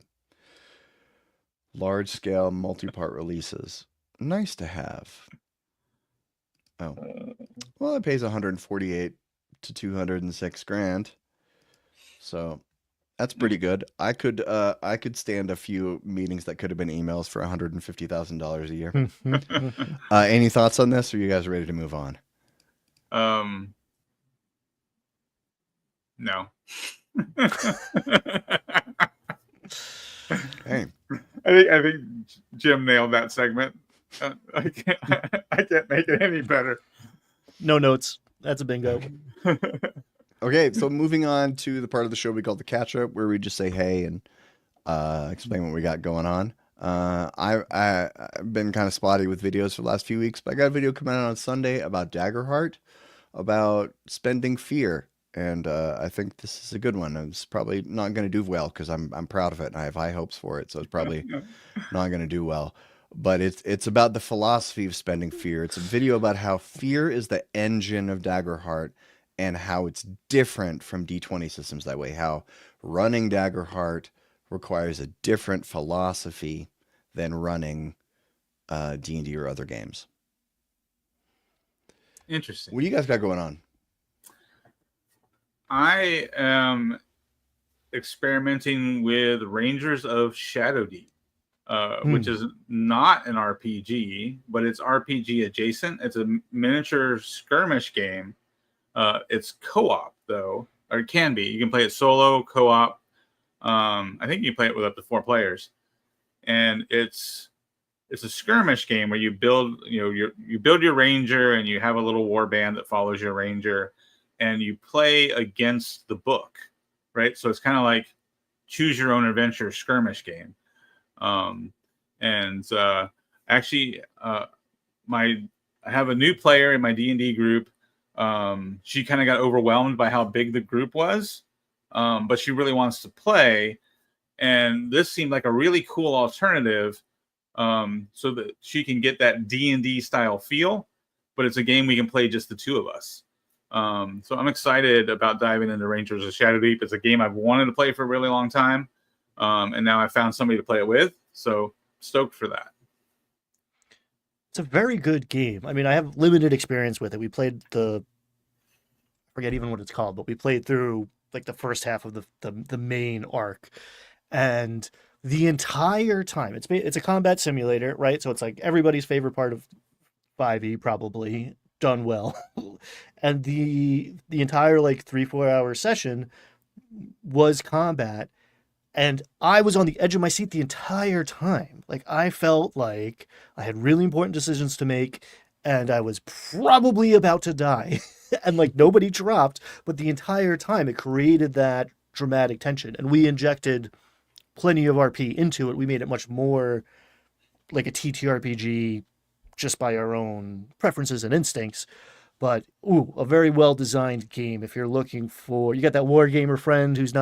Large-scale, multi-part releases. Nice to have. Oh. Well, it pays $148 to $206 grand. So, That's pretty good. I could stand a few meetings that could have been emails for $150,000 a year. Any thoughts on this, or are you guys ready to move on? Um, no. Hey, I think Jim nailed that segment. I can't make it any better. No notes. That's a bingo. okay. So moving on to the part of the show we call the catch up, where we just say hey and explain what we got going on. I've been kind of spotty with videos for the last few weeks, but I got a video coming out on Sunday about Daggerheart, about spending fear, and I think this is a good one. It's probably not going to do well because I'm proud of it and I have high hopes for it, so it's probably not going to do well. But it's about the philosophy of spending fear. It's a video about how fear is the engine of Daggerheart and how it's different from D20 systems that way. How running Daggerheart requires a different philosophy than running D&D or other games. Interesting. What do you guys got going on? I am experimenting with Rangers of Shadowdeep, which is not an RPG, but it's RPG adjacent. It's a miniature skirmish game. It's co-op though, or it can be. You can play it solo, co-op. I think you can play it with up to 4 players, and it's a skirmish game where you build, you build your ranger, and you have a little war band that follows your ranger, and you play against the book, right? So it's kind of like choose your own adventure skirmish game. Actually, I have a new player in my D&D group. She kind of got overwhelmed by how big the group was, but she really wants to play, and this seemed like a really cool alternative, so that she can get that D&D style feel, but it's a game we can play just the 2 of us. So I'm excited about diving into Rangers of Shadowdeep. It's a game I've wanted to play for a really long time, and now I found somebody to play it with, so stoked for that. It's a very good game. I mean, I have limited experience with it. We played I forget even what it's called, but we played through like the first half of the main arc, and the entire time it's a combat simulator, right? So it's like everybody's favorite part of 5e, probably done well. And the entire like 3-4 hour session was combat, and I was on the edge of my seat the entire time. Like I felt like I had really important decisions to make, and I was probably about to die. And like nobody dropped, but the entire time it created that dramatic tension, and we injected plenty of RP into it. We made it much more like a TTRPG just by our own preferences and instincts. But a very well designed game. If you're looking for, you got that wargamer friend who's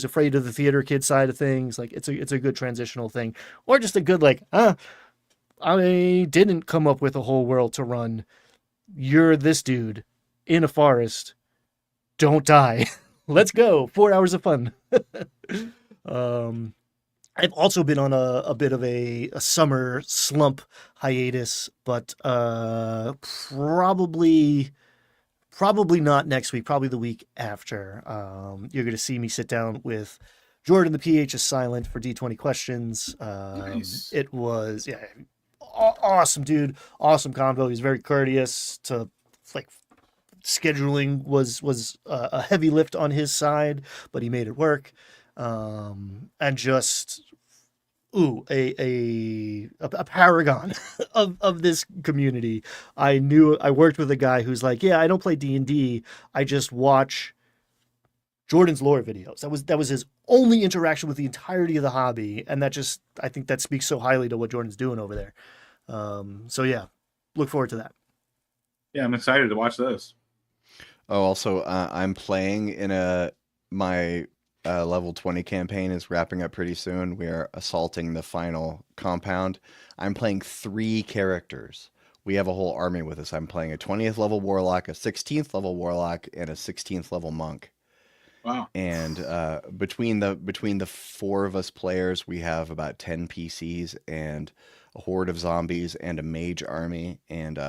afraid of the theater kid side of things. Like it's a good transitional thing, or just a good I didn't come up with a whole world to run. You're this dude in a forest. Don't die. Let's go. 4 hours of fun. I've also been on a bit of a summer slump hiatus, but probably not next week, probably the week after. You're going to see me sit down with Jordan, the PH is silent, for D20 questions. Nice. It was, awesome, dude. Awesome convo. He was very courteous to, like, scheduling was a heavy lift on his side, but he made it work. And just a paragon of this community. I worked with a guy who's like, yeah, I don't play D&D. I just watch Jordan's lore videos. That was his only interaction with the entirety of the hobby, and I think that speaks so highly to what Jordan's doing over there. So yeah, look forward to that. Yeah, I'm excited to watch those. Oh, also, I'm playing in my level 20 campaign is wrapping up pretty soon. We are assaulting the final compound. I'm playing 3 characters. We have a whole army with us. I'm playing a 20th level warlock, a 16th level warlock, and a 16th level monk. Wow. And between the 4 of us players, we have about 10 PCs and a horde of zombies and a mage army, and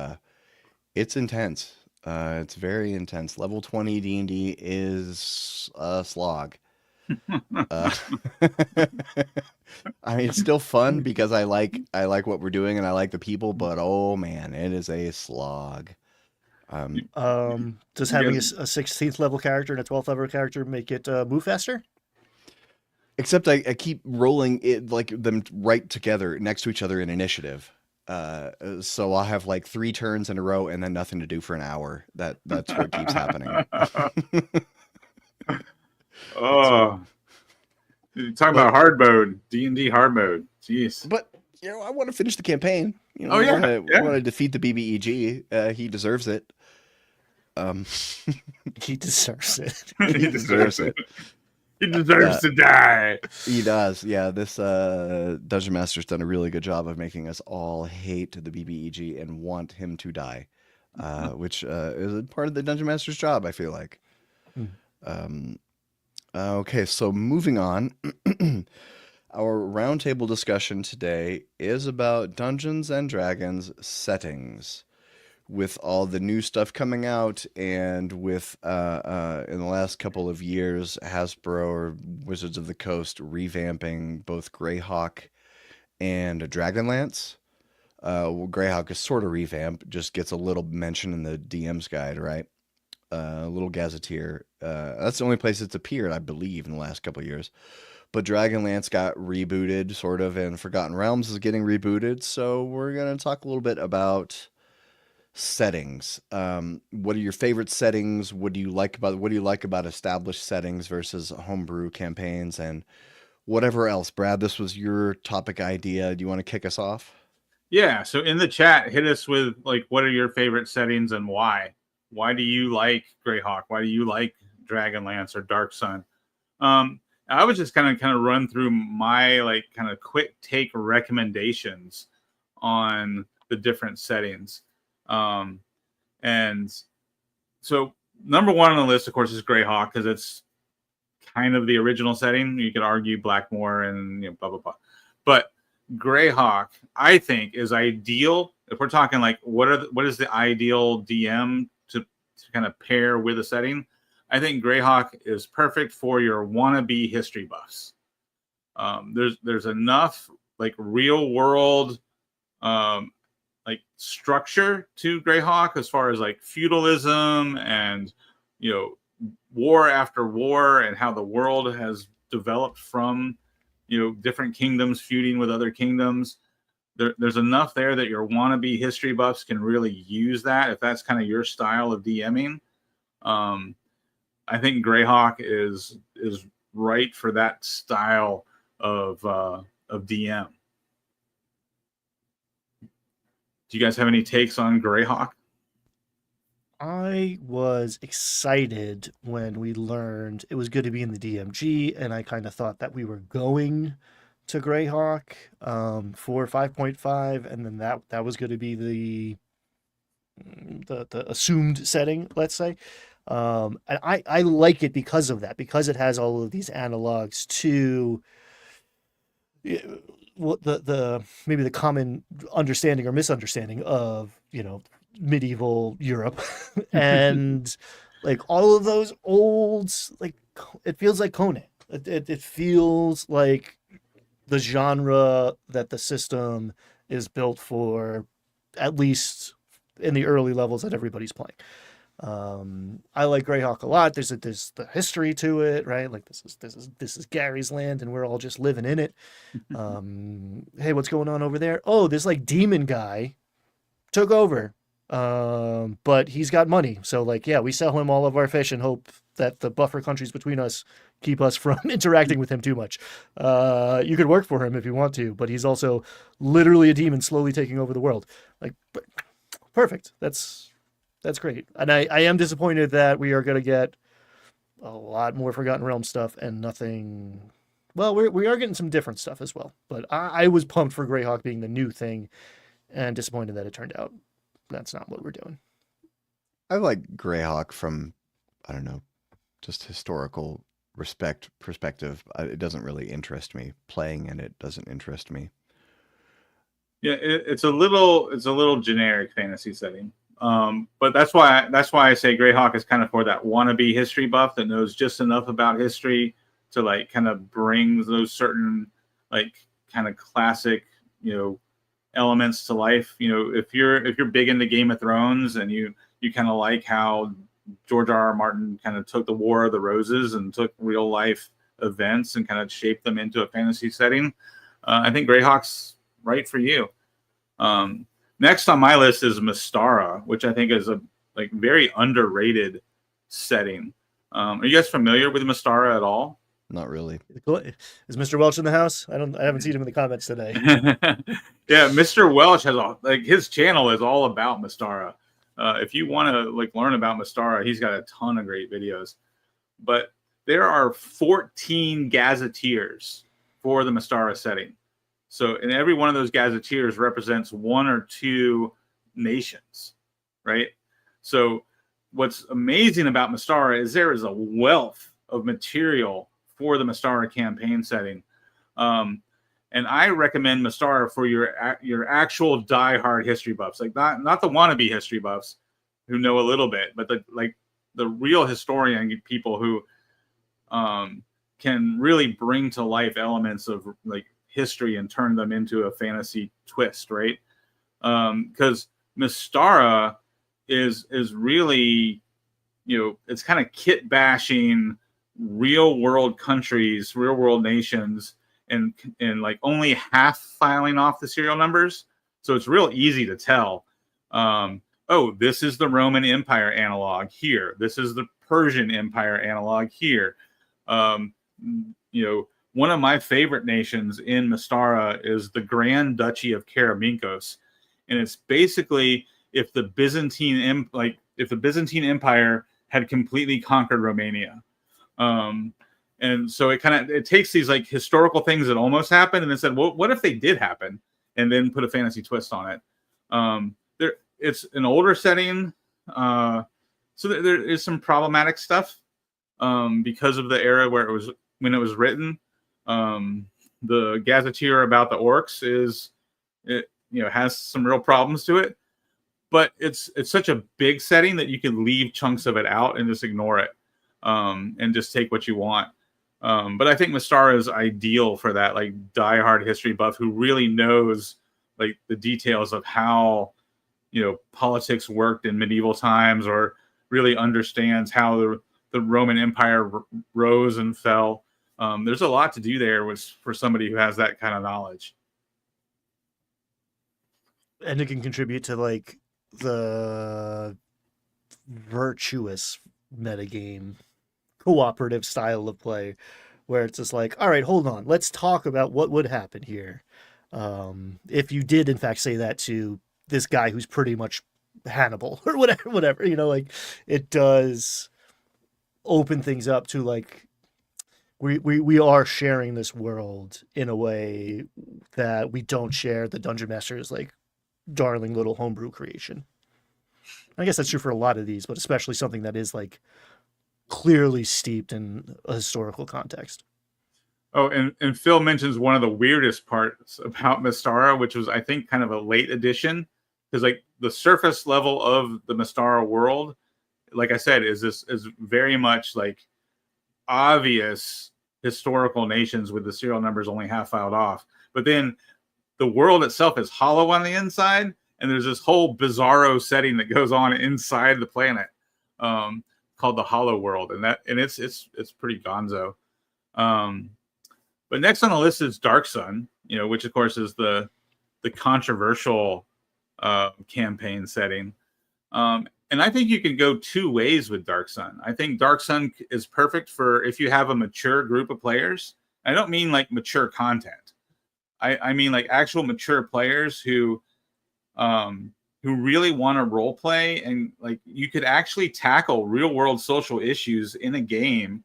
it's intense. It's very intense. Level 20 D&D is a slog. Uh, I mean, it's still fun because I like what we're doing and I like the people, but oh man, it is a slog. Um, Does You having guys, a 16th level character and a 12th level character make it move faster? except I keep rolling it like them right together next to each other in initiative. So I'll have like 3 turns in a row and then nothing to do for an hour. That's what keeps happening. So, oh, you talk but about hard mode, D&D hard mode. Jeez. but I want to finish the campaign. Oh I want yeah, to yeah. want to defeat the BBEG. He deserves it. Um, He deserves it. He he deserves deserves it. it. He deserves Uh, to die. he does. Yeah, this Dungeon Master's done a really good job of making us all hate the BBEG and want him to die, which is a part of the Dungeon Master's job, I feel like. Hmm. Um, okay, so moving on. Our roundtable discussion today is about Dungeons and Dragons settings. With all the new stuff coming out, and with in the last couple of years, Hasbro or Wizards of the Coast revamping both Greyhawk and Dragonlance. Well, Greyhawk is sort of revamped, just gets a little mention in the DM's guide, right? A little gazetteer. That's the only place it's appeared, I believe, in the last couple of years. But Dragonlance got rebooted, sort of, and Forgotten Realms is getting rebooted. So we're gonna talk a little bit about settings. What are your favorite settings? What do you like about established settings versus homebrew campaigns and whatever else? Brad, this was your topic idea. Do you want to kick us off? Yeah. So in the chat, hit us with like, what are your favorite settings and why? Why do you like Greyhawk? Why do you like Dragonlance or Dark Sun? I was just kind of run through my like kind of quick take recommendations on the different settings. And so number one on the list, of course, is Greyhawk because it's kind of the original setting. You could argue Blackmore and blah blah blah, but Greyhawk, I think, is ideal if we're talking like what is the ideal DM to kind of pair with a setting. I think Greyhawk is perfect for your wannabe history buffs. There's enough like real world um, like structure to Greyhawk as far as like feudalism and war after war and how the world has developed from different kingdoms feuding with other kingdoms. There's enough there that your wannabe history buffs can really use that if that's kind of your style of DMing. I think Greyhawk is right for that style of DM. Do you guys have any takes on Greyhawk? I was excited when we learned it was good to be in the DMG, and I kind of thought that we were going to Greyhawk for 5.5, and then that was going to be the assumed setting, let's say. And I like it because of that, because it has all of these analogs to what the maybe the common understanding or misunderstanding of medieval Europe and like all of those old, like, it feels like Conan. It feels like the genre that the system is built for, at least in the early levels that everybody's playing. I like Greyhawk a lot. There's the history to it, right? Like this is Gary's land, and we're all just living in it. Hey, what's going on over there? Oh, this like demon guy took over, but he's got money, so like, yeah, we sell him all of our fish and hope that the buffer countries between us keep us from interacting with him too much. You could work for him if you want to, but he's also literally a demon slowly taking over the world. Like, perfect. That's great. And I am disappointed that we are going to get a lot more Forgotten Realms stuff and nothing. Well, we are getting some different stuff as well. But I was pumped for Greyhawk being the new thing and disappointed that it turned out that's not what we're doing. I like Greyhawk from, I don't know, just historical perspective. It doesn't really interest me. Playing in it doesn't interest me. Yeah, it's a little generic fantasy setting. But that's why I say Greyhawk is kind of for that wannabe history buff that knows just enough about history to like kind of bring those certain like kind of classic, elements to life. If you're big into Game of Thrones and you kind of like how George R. R. Martin kind of took the War of the Roses and took real life events and kind of shaped them into a fantasy setting, I think Greyhawk's right for you. Next on my list is Mystara, which I think is a like very underrated setting. Are you guys familiar with Mystara at all? Not really. Is Mr. Welch in the house? I haven't seen him in the comments today. Yeah, Mr. Welch has his channel is all about Mystara. If you want to like learn about Mystara, he's got a ton of great videos. But there are 14 gazetteers for the Mystara setting. So, and every one of those gazetteers represents one or two nations, right? So, what's amazing about Mystara is there is a wealth of material for the Mystara campaign setting. And I recommend Mystara for your actual diehard history buffs, like not the wannabe history buffs who know a little bit, but the real historian people who can really bring to life elements of like history and turn them into a fantasy twist, right? Because Mystara is really, it's kind of kit bashing real world countries, real world nations, and like only half filing off the serial numbers. So it's real easy to tell. Oh, this is the Roman Empire analog here. This is the Persian Empire analog here. One of my favorite nations in Mystara is the Grand Duchy of Karameikos, and it's basically if the Byzantine Empire had completely conquered Romania. And so it takes these like historical things that almost happened and then said, well, what if they did happen? And then put a fantasy twist on it. It's an older setting. So there is some problematic stuff because of the era when it was written. The gazetteer about the orcs has some real problems to it, but it's such a big setting that you can leave chunks of it out and just ignore it. And just take what you want. But I think Mystara is ideal for that, like diehard history buff who really knows like the details of how, politics worked in medieval times, or really understands how the Roman Empire rose and fell. There's a lot to do there for somebody who has that kind of knowledge. And it can contribute to like the virtuous metagame cooperative style of play where it's just like, all right, hold on, let's talk about what would happen here if you did in fact say that to this guy who's pretty much Hannibal or whatever, like it does open things up to like we are sharing this world in a way that we don't share the Dungeon Master's like darling little homebrew creation. I guess that's true for a lot of these, but especially something that is like clearly steeped in a historical context. Oh, and Phil mentions one of the weirdest parts about Mystara, which was, I think, kind of a late addition, because like the surface level of the Mystara world, like I said, is very much like obvious historical nations with the serial numbers only half filed off. But then the world itself is hollow on the inside, and there's this whole bizarro setting that goes on inside the planet called the Hollow World, and it's pretty gonzo. But next on the list is Dark Sun, which of course is the controversial campaign setting. And I think you can go two ways with Dark Sun. I think Dark Sun is perfect for if you have a mature group of players. I don't mean like mature content. I mean like actual mature players who really want to role play, and like you could actually tackle real world social issues in a game.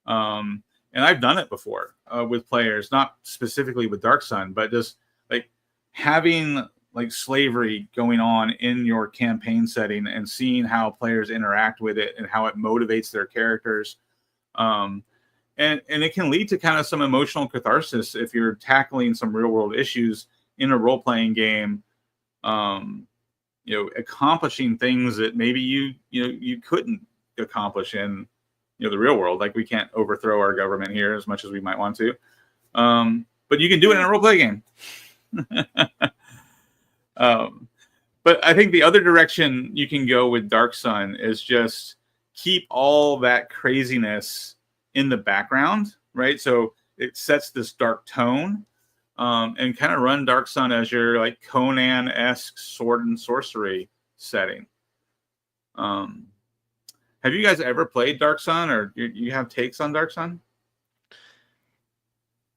And I've done it before with players, not specifically with Dark Sun, but just like having like slavery going on in your campaign setting and seeing how players interact with it and how it motivates their characters. And it can lead to kind of some emotional catharsis if you're tackling some real world issues in a role playing game. Accomplishing things that maybe you couldn't accomplish in the real world. Like we can't overthrow our government here as much as we might want to. But you can do it in a role play game. um, but I think the other direction you can go with Dark Sun is just keep all that craziness in the background, right? So it sets this dark tone, and kind of run Dark Sun as your like Conan-esque sword and sorcery setting. Have you guys ever played Dark Sun, or you have takes on Dark Sun?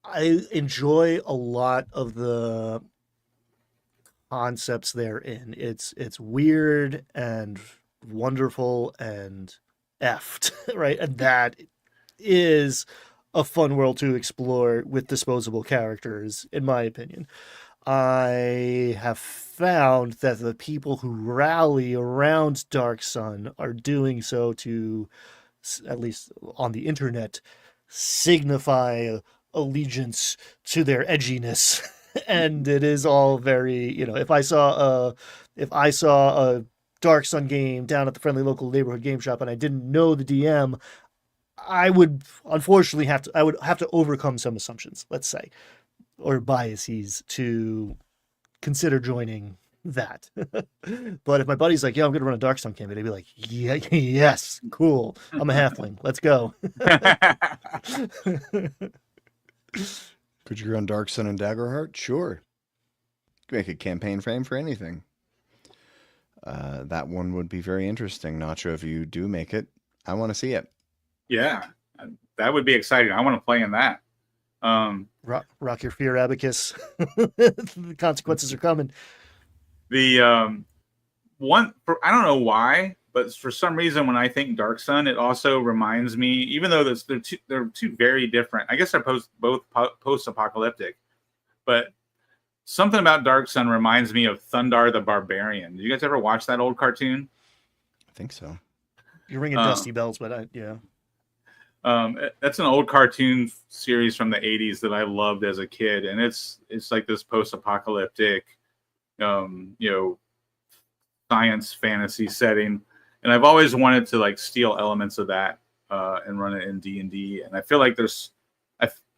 I enjoy a lot of the concepts therein. It's weird and wonderful and effed, right? And that is a fun world to explore with disposable characters, in my opinion. I have found that the people who rally around Dark Sun are doing so to, at least on the internet, signify allegiance to their edginess. And it is all very, if I saw a Dark Sun game down at the friendly local neighborhood game shop and I didn't know the DM, I would unfortunately have to overcome some assumptions, let's say, or biases to consider joining that. But if my buddy's like, "Yeah, I'm gonna run a Dark Sun campaign," I'd be like, "Yeah, yes, cool. I'm a halfling. Let's go." Could you run Dark Sun and Daggerheart? Sure. Make a campaign frame for anything. That one would be very interesting. Not sure if you do make it. I want to see it. Yeah, that would be exciting. I want to play in that. Rock your fear, Abacus. The consequences are coming. The I don't know why, but for some reason when I think Dark Sun, it also reminds me, even though they're two very different. I guess they're both post-apocalyptic, but something about Dark Sun reminds me of Thundar the Barbarian. Did you guys ever watch that old cartoon? I think so. You're ringing dusty bells, but yeah. That's an old cartoon series from the 80s that I loved as a kid, and it's like this post-apocalyptic, science fantasy setting, and I've always wanted to like steal elements of that and run it in D&D, and I feel like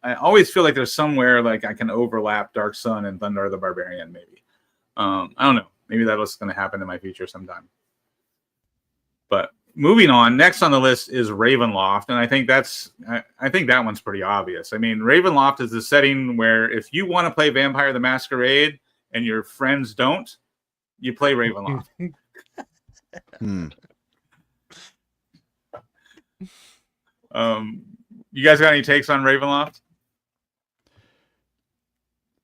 I always feel like there's somewhere like I can overlap Dark Sun and Thundar the Barbarian, maybe. I don't know. Maybe that's going to happen in my future sometime. But moving on, next on the list is Ravenloft, and I think that one's pretty obvious. I mean, Ravenloft is the setting where if you want to play Vampire the Masquerade and your friends don't, you play Ravenloft. You guys got any takes on Ravenloft?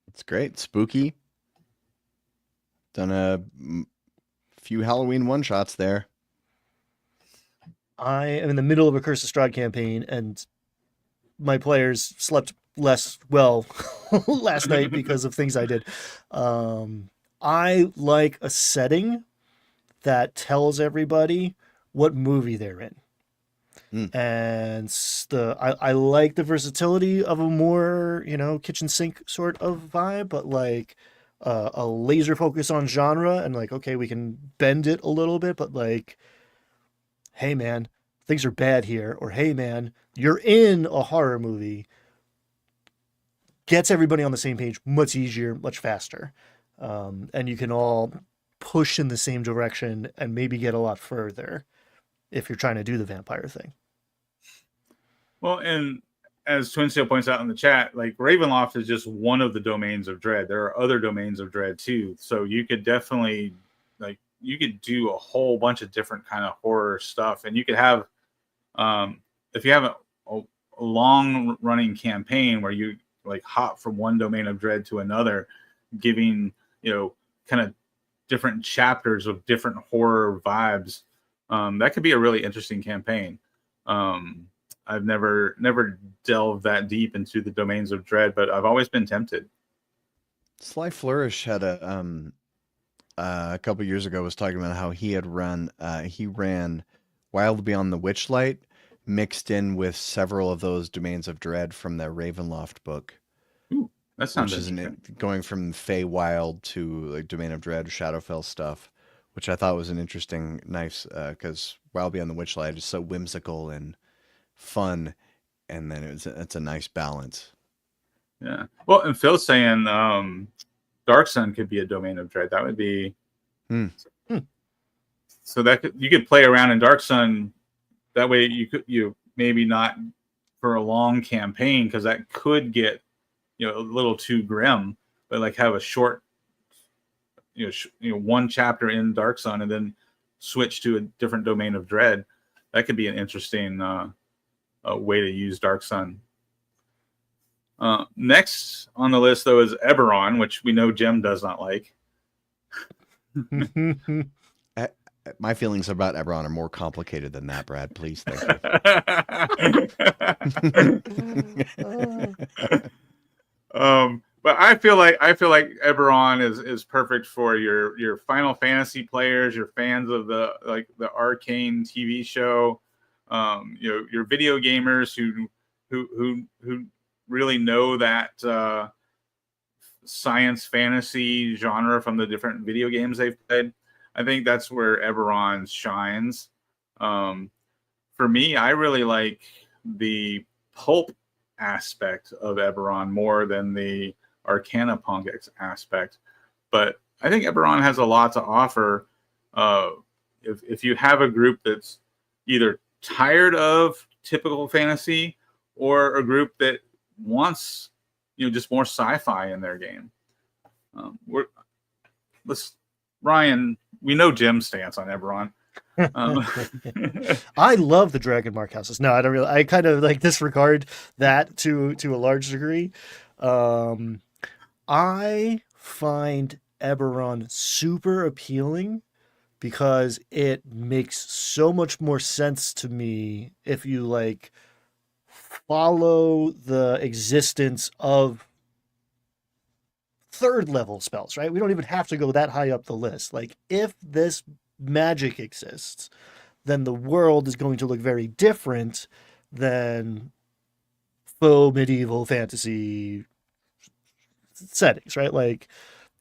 It's great. Spooky. Done a few Halloween one-shots there. I am in the middle of a Curse of Strahd campaign, and my players slept less well last night because of things I did. I like a setting that tells everybody what movie they're in. And I like the versatility of a more, kitchen sink sort of vibe, but like a laser focus on genre and like, okay, we can bend it a little bit, but like, hey man, things are bad here, or hey man, you're in a horror movie, gets everybody on the same page much easier, much faster. And you can all push in the same direction and maybe get a lot further if you're trying to do the vampire thing. Well, and as Twin Seal points out in the chat, like Ravenloft is just one of the domains of dread. There are other domains of dread too. So you could definitely you could do a whole bunch of different kind of horror stuff, and you could have, if you have a long running campaign where you like hop from one domain of dread to another, giving kind of different chapters of different horror vibes, that could be a really interesting campaign. I've never delved that deep into the domains of dread, but I've always been tempted. Sly Flourish had a couple years ago was talking about how he ran Wild Beyond the Witchlight mixed in with several of those domains of dread from the Ravenloft book. Ooh, that sounds going from Feywild to like Domain of Dread, Shadowfell stuff, which I thought was an interesting, nice, because Wild Beyond the Witchlight is so whimsical and fun, and then it's a nice balance. Yeah. Well, and Phil's saying Dark Sun could be a domain of dread. That would be so that you could play around in Dark Sun. That way, you maybe not for a long campaign, because that could get a little too grim. But like have a short, one chapter in Dark Sun and then switch to a different domain of dread. That could be an interesting way to use Dark Sun. Next on the list, though, is Eberron, which we know Jim does not like. My feelings about Eberron are more complicated than that, Brad. Please, thank you. But I feel like Eberron is perfect for your Final Fantasy players, your fans of the Arcane TV show, your video gamers who really know that science fantasy genre from the different video games they've played. I think that's where Eberron shines. For me, I really like the pulp aspect of Eberron more than the Arcana Punk aspect. But I think Eberron has a lot to offer. If you have a group that's either tired of typical fantasy or a group that wants just more sci-fi in their game. Ryan, we know Jim's stance on Eberron. I love the Dragon Mark houses. No, I don't really. I kind of disregard that to a large degree. I find Eberron super appealing because it makes so much more sense to me if you follow the existence of third level spells, right? We don't even have to go that high up the list. If this magic exists, then the world is going to look very different than faux medieval fantasy settings, right?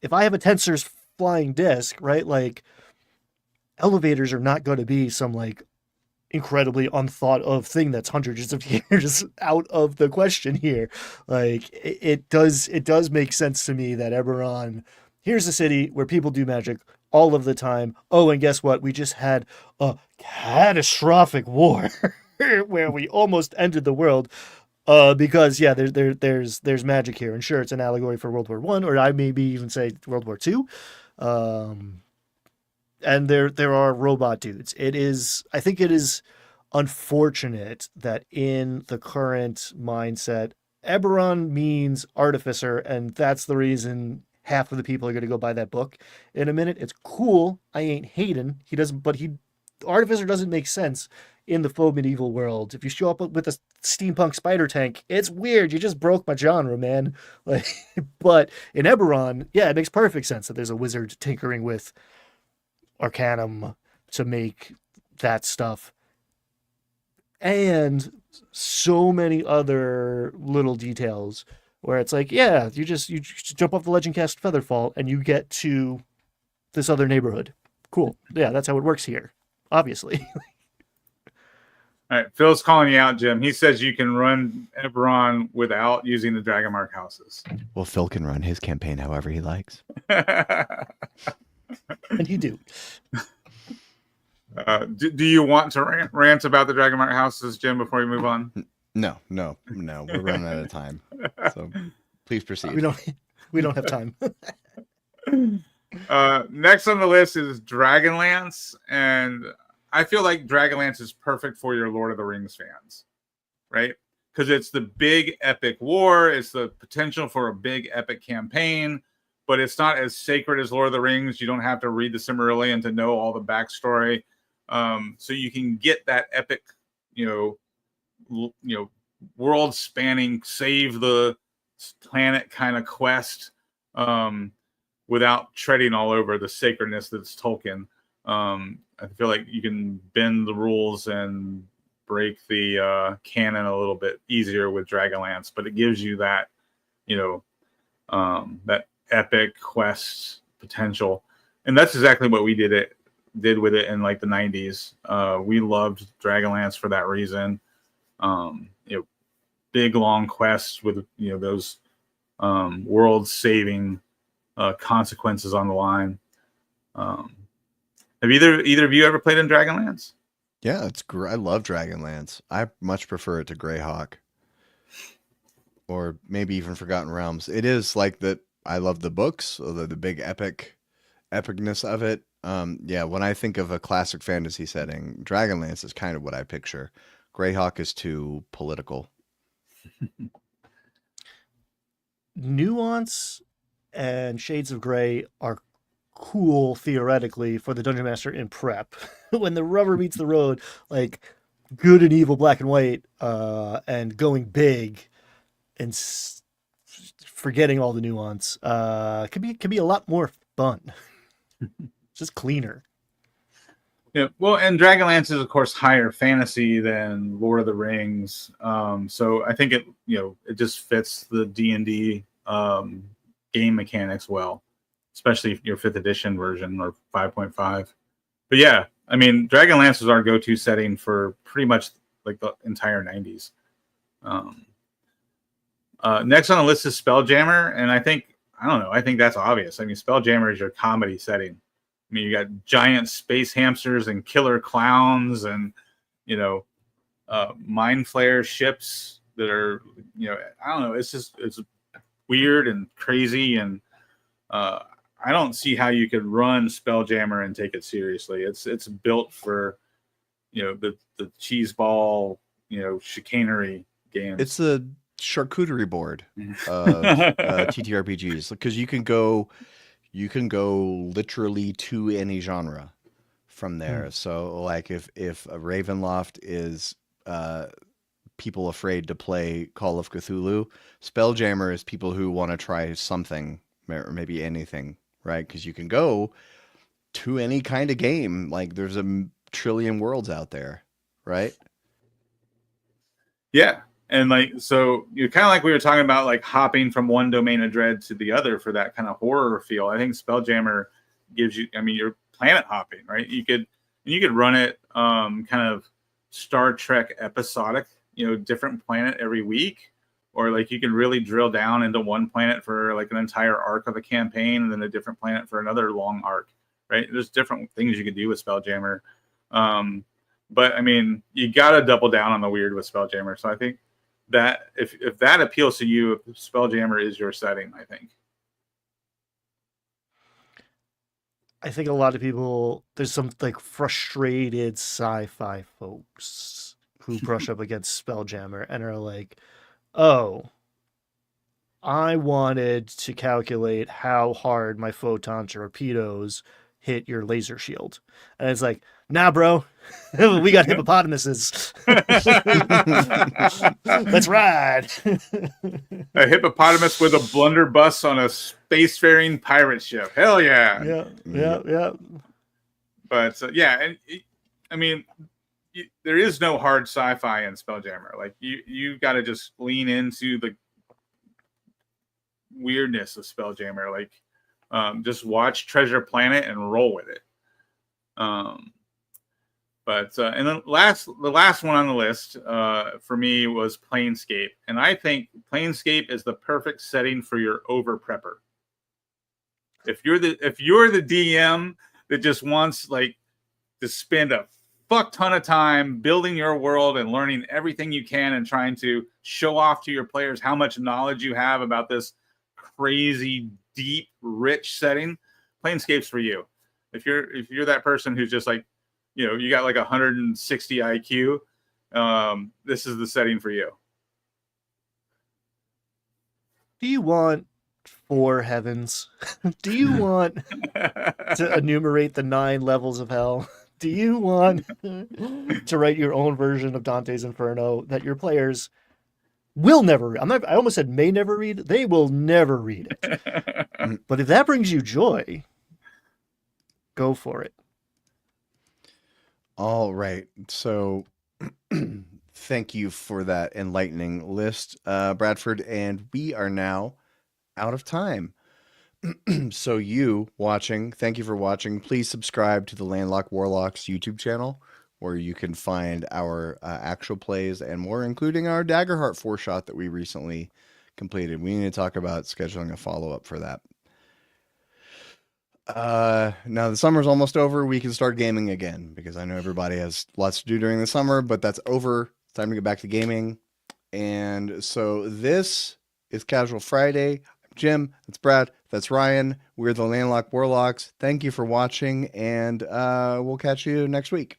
If I have a Tensor's flying disc, right, elevators are not going to be some incredibly unthought of thing that's hundreds of years out of the question here. It does make sense to me that Eberron, here's a city where people do magic all of the time. Oh, and guess what? We just had a catastrophic war where we almost ended the world. Because there's magic here, and sure, it's an allegory for World War I, or I maybe even say World War II. And there are robot dudes. I think it is unfortunate that in the current mindset, Eberron means artificer, and that's the reason half of the people are going to go buy that book in a minute. It's cool. I ain't hating. Artificer doesn't make sense in the faux medieval world. If you show up with a steampunk spider tank, it's weird. You just broke my genre, man. But in Eberron, yeah, it makes perfect sense that there's a wizard tinkering with Arcanum to make that stuff. And so many other little details where it's you just jump off the Legend Cast Featherfall and you get to this other neighborhood. Cool. Yeah, that's how it works here, obviously. All right, Phil's calling you out, Jim. He says you can run Eberron without using the Dragon Mark houses. Well, Phil can run his campaign however he likes. And he do. Do you want to rant about the Dragon Mark houses, Jim, before we move on? No. We're running out of time. So please proceed. We don't have time. Next on the list is Dragonlance, and I feel like Dragonlance is perfect for your Lord of the Rings fans, right? Because it's the big epic war. It's the potential for a big epic campaign, but it's not as sacred as Lord of the Rings. You don't have to read the Silmarillion to know all the backstory. So you can get that epic, world-spanning, save the planet kind of quest without treading all over the sacredness that's Tolkien. I feel like you can bend the rules and break the canon a little bit easier with Dragonlance, but it gives you that, that epic quest potential, and that's exactly what we did with it in the 90s. We loved Dragonlance for that reason. You know, big long quests with those world saving consequences on the line. Have either of you ever played in Dragonlance? Yeah, it's great. I love Dragonlance. I much prefer it to Greyhawk, or maybe even Forgotten Realms. It is like that. I love the books, the big epicness of it. Yeah, when I think of a classic fantasy setting, Dragonlance is kind of what I picture. Greyhawk is too political. Nuance and Shades of Grey are cool theoretically for the dungeon master in prep. When the rubber meets the road, like good and evil, black and white, and going big and forgetting all the nuance, can be a lot more fun. Just cleaner. Yeah, well, and Dragonlance is of course higher fantasy than Lord of the Rings, so I think it just fits the D&D game mechanics well, especially your 5th edition version or 5.5. But yeah, I mean, Dragonlance was our go-to setting for pretty much like the entire 90s. Next on the list is Spelljammer, and I think that's obvious. I mean, Spelljammer is your comedy setting. I mean, you got giant space hamsters and killer clowns, and mind flare ships that are I don't know. It's weird and crazy, and I don't see how you could run Spelljammer and take it seriously. It's built for the cheeseball chicanery games. It's the charcuterie board of TTRPGs, because you can go literally to any genre from there. So like if a Ravenloft is people afraid to play Call of Cthulhu, Spelljammer is people who want to try something or maybe anything, right? Because you can go to any kind of game. Like there's a trillion worlds out there, right? Yeah. And like, so you kind of like we were talking about, like hopping from one domain of dread to the other for that kind of horror feel. I think Spelljammer gives you, I mean, you're planet hopping, right? You could run it kind of Star Trek episodic, different planet every week, or like you can really drill down into one planet for like an entire arc of a campaign, and then a different planet for another long arc, right? There's different things you could do with Spelljammer. But I mean, you got to double down on the weird with Spelljammer. So I think that if that appeals to you, Spelljammer is your setting, I think. I think a lot of people, there's some like frustrated sci-fi folks who brush up against Spelljammer and are like, oh, I wanted to calculate how hard my photon torpedoes hit your laser shield. And it's like, nah, bro, we got hippopotamuses. Let's ride. A hippopotamus with a blunderbuss on a spacefaring pirate ship. Hell yeah. Yeah. But yeah, and I mean, there is no hard sci-fi in Spelljammer. Like you got to just lean into the weirdness of Spelljammer. Like just watch Treasure Planet and roll with it. But and then the last one on the list for me was Planescape, and I think Planescape is the perfect setting for your over prepper. If you're the DM that just wants like to spend a fuck ton of time building your world and learning everything you can and trying to show off to your players how much knowledge you have about this crazy, deep, rich setting, Planescape's for you. If you're that person who's just like, you got like 160 IQ, this is the setting for you. Do you want 4 heavens? Do you want to enumerate the 9 levels of hell? Do you want to write your own version of Dante's Inferno that your players will never read? I almost said may never read. They will never read it. But if that brings you joy, go for it. All right. So thank you for that enlightening list, Bradford. And we are now out of time. So thank you for watching. Please subscribe to the Landlocked Warlocks YouTube channel. where you can find our actual plays and more, including our Daggerheart 4-shot that we recently completed. We need to talk about scheduling a follow-up for that. Now the summer's almost over. We can start gaming again because I know everybody has lots to do during the summer, but that's over. It's time to get back to gaming. And so this is Casual Friday. I'm Jim. That's Brad. That's Ryan. We're the Landlocked Warlocks. Thank you for watching, and we'll catch you next week.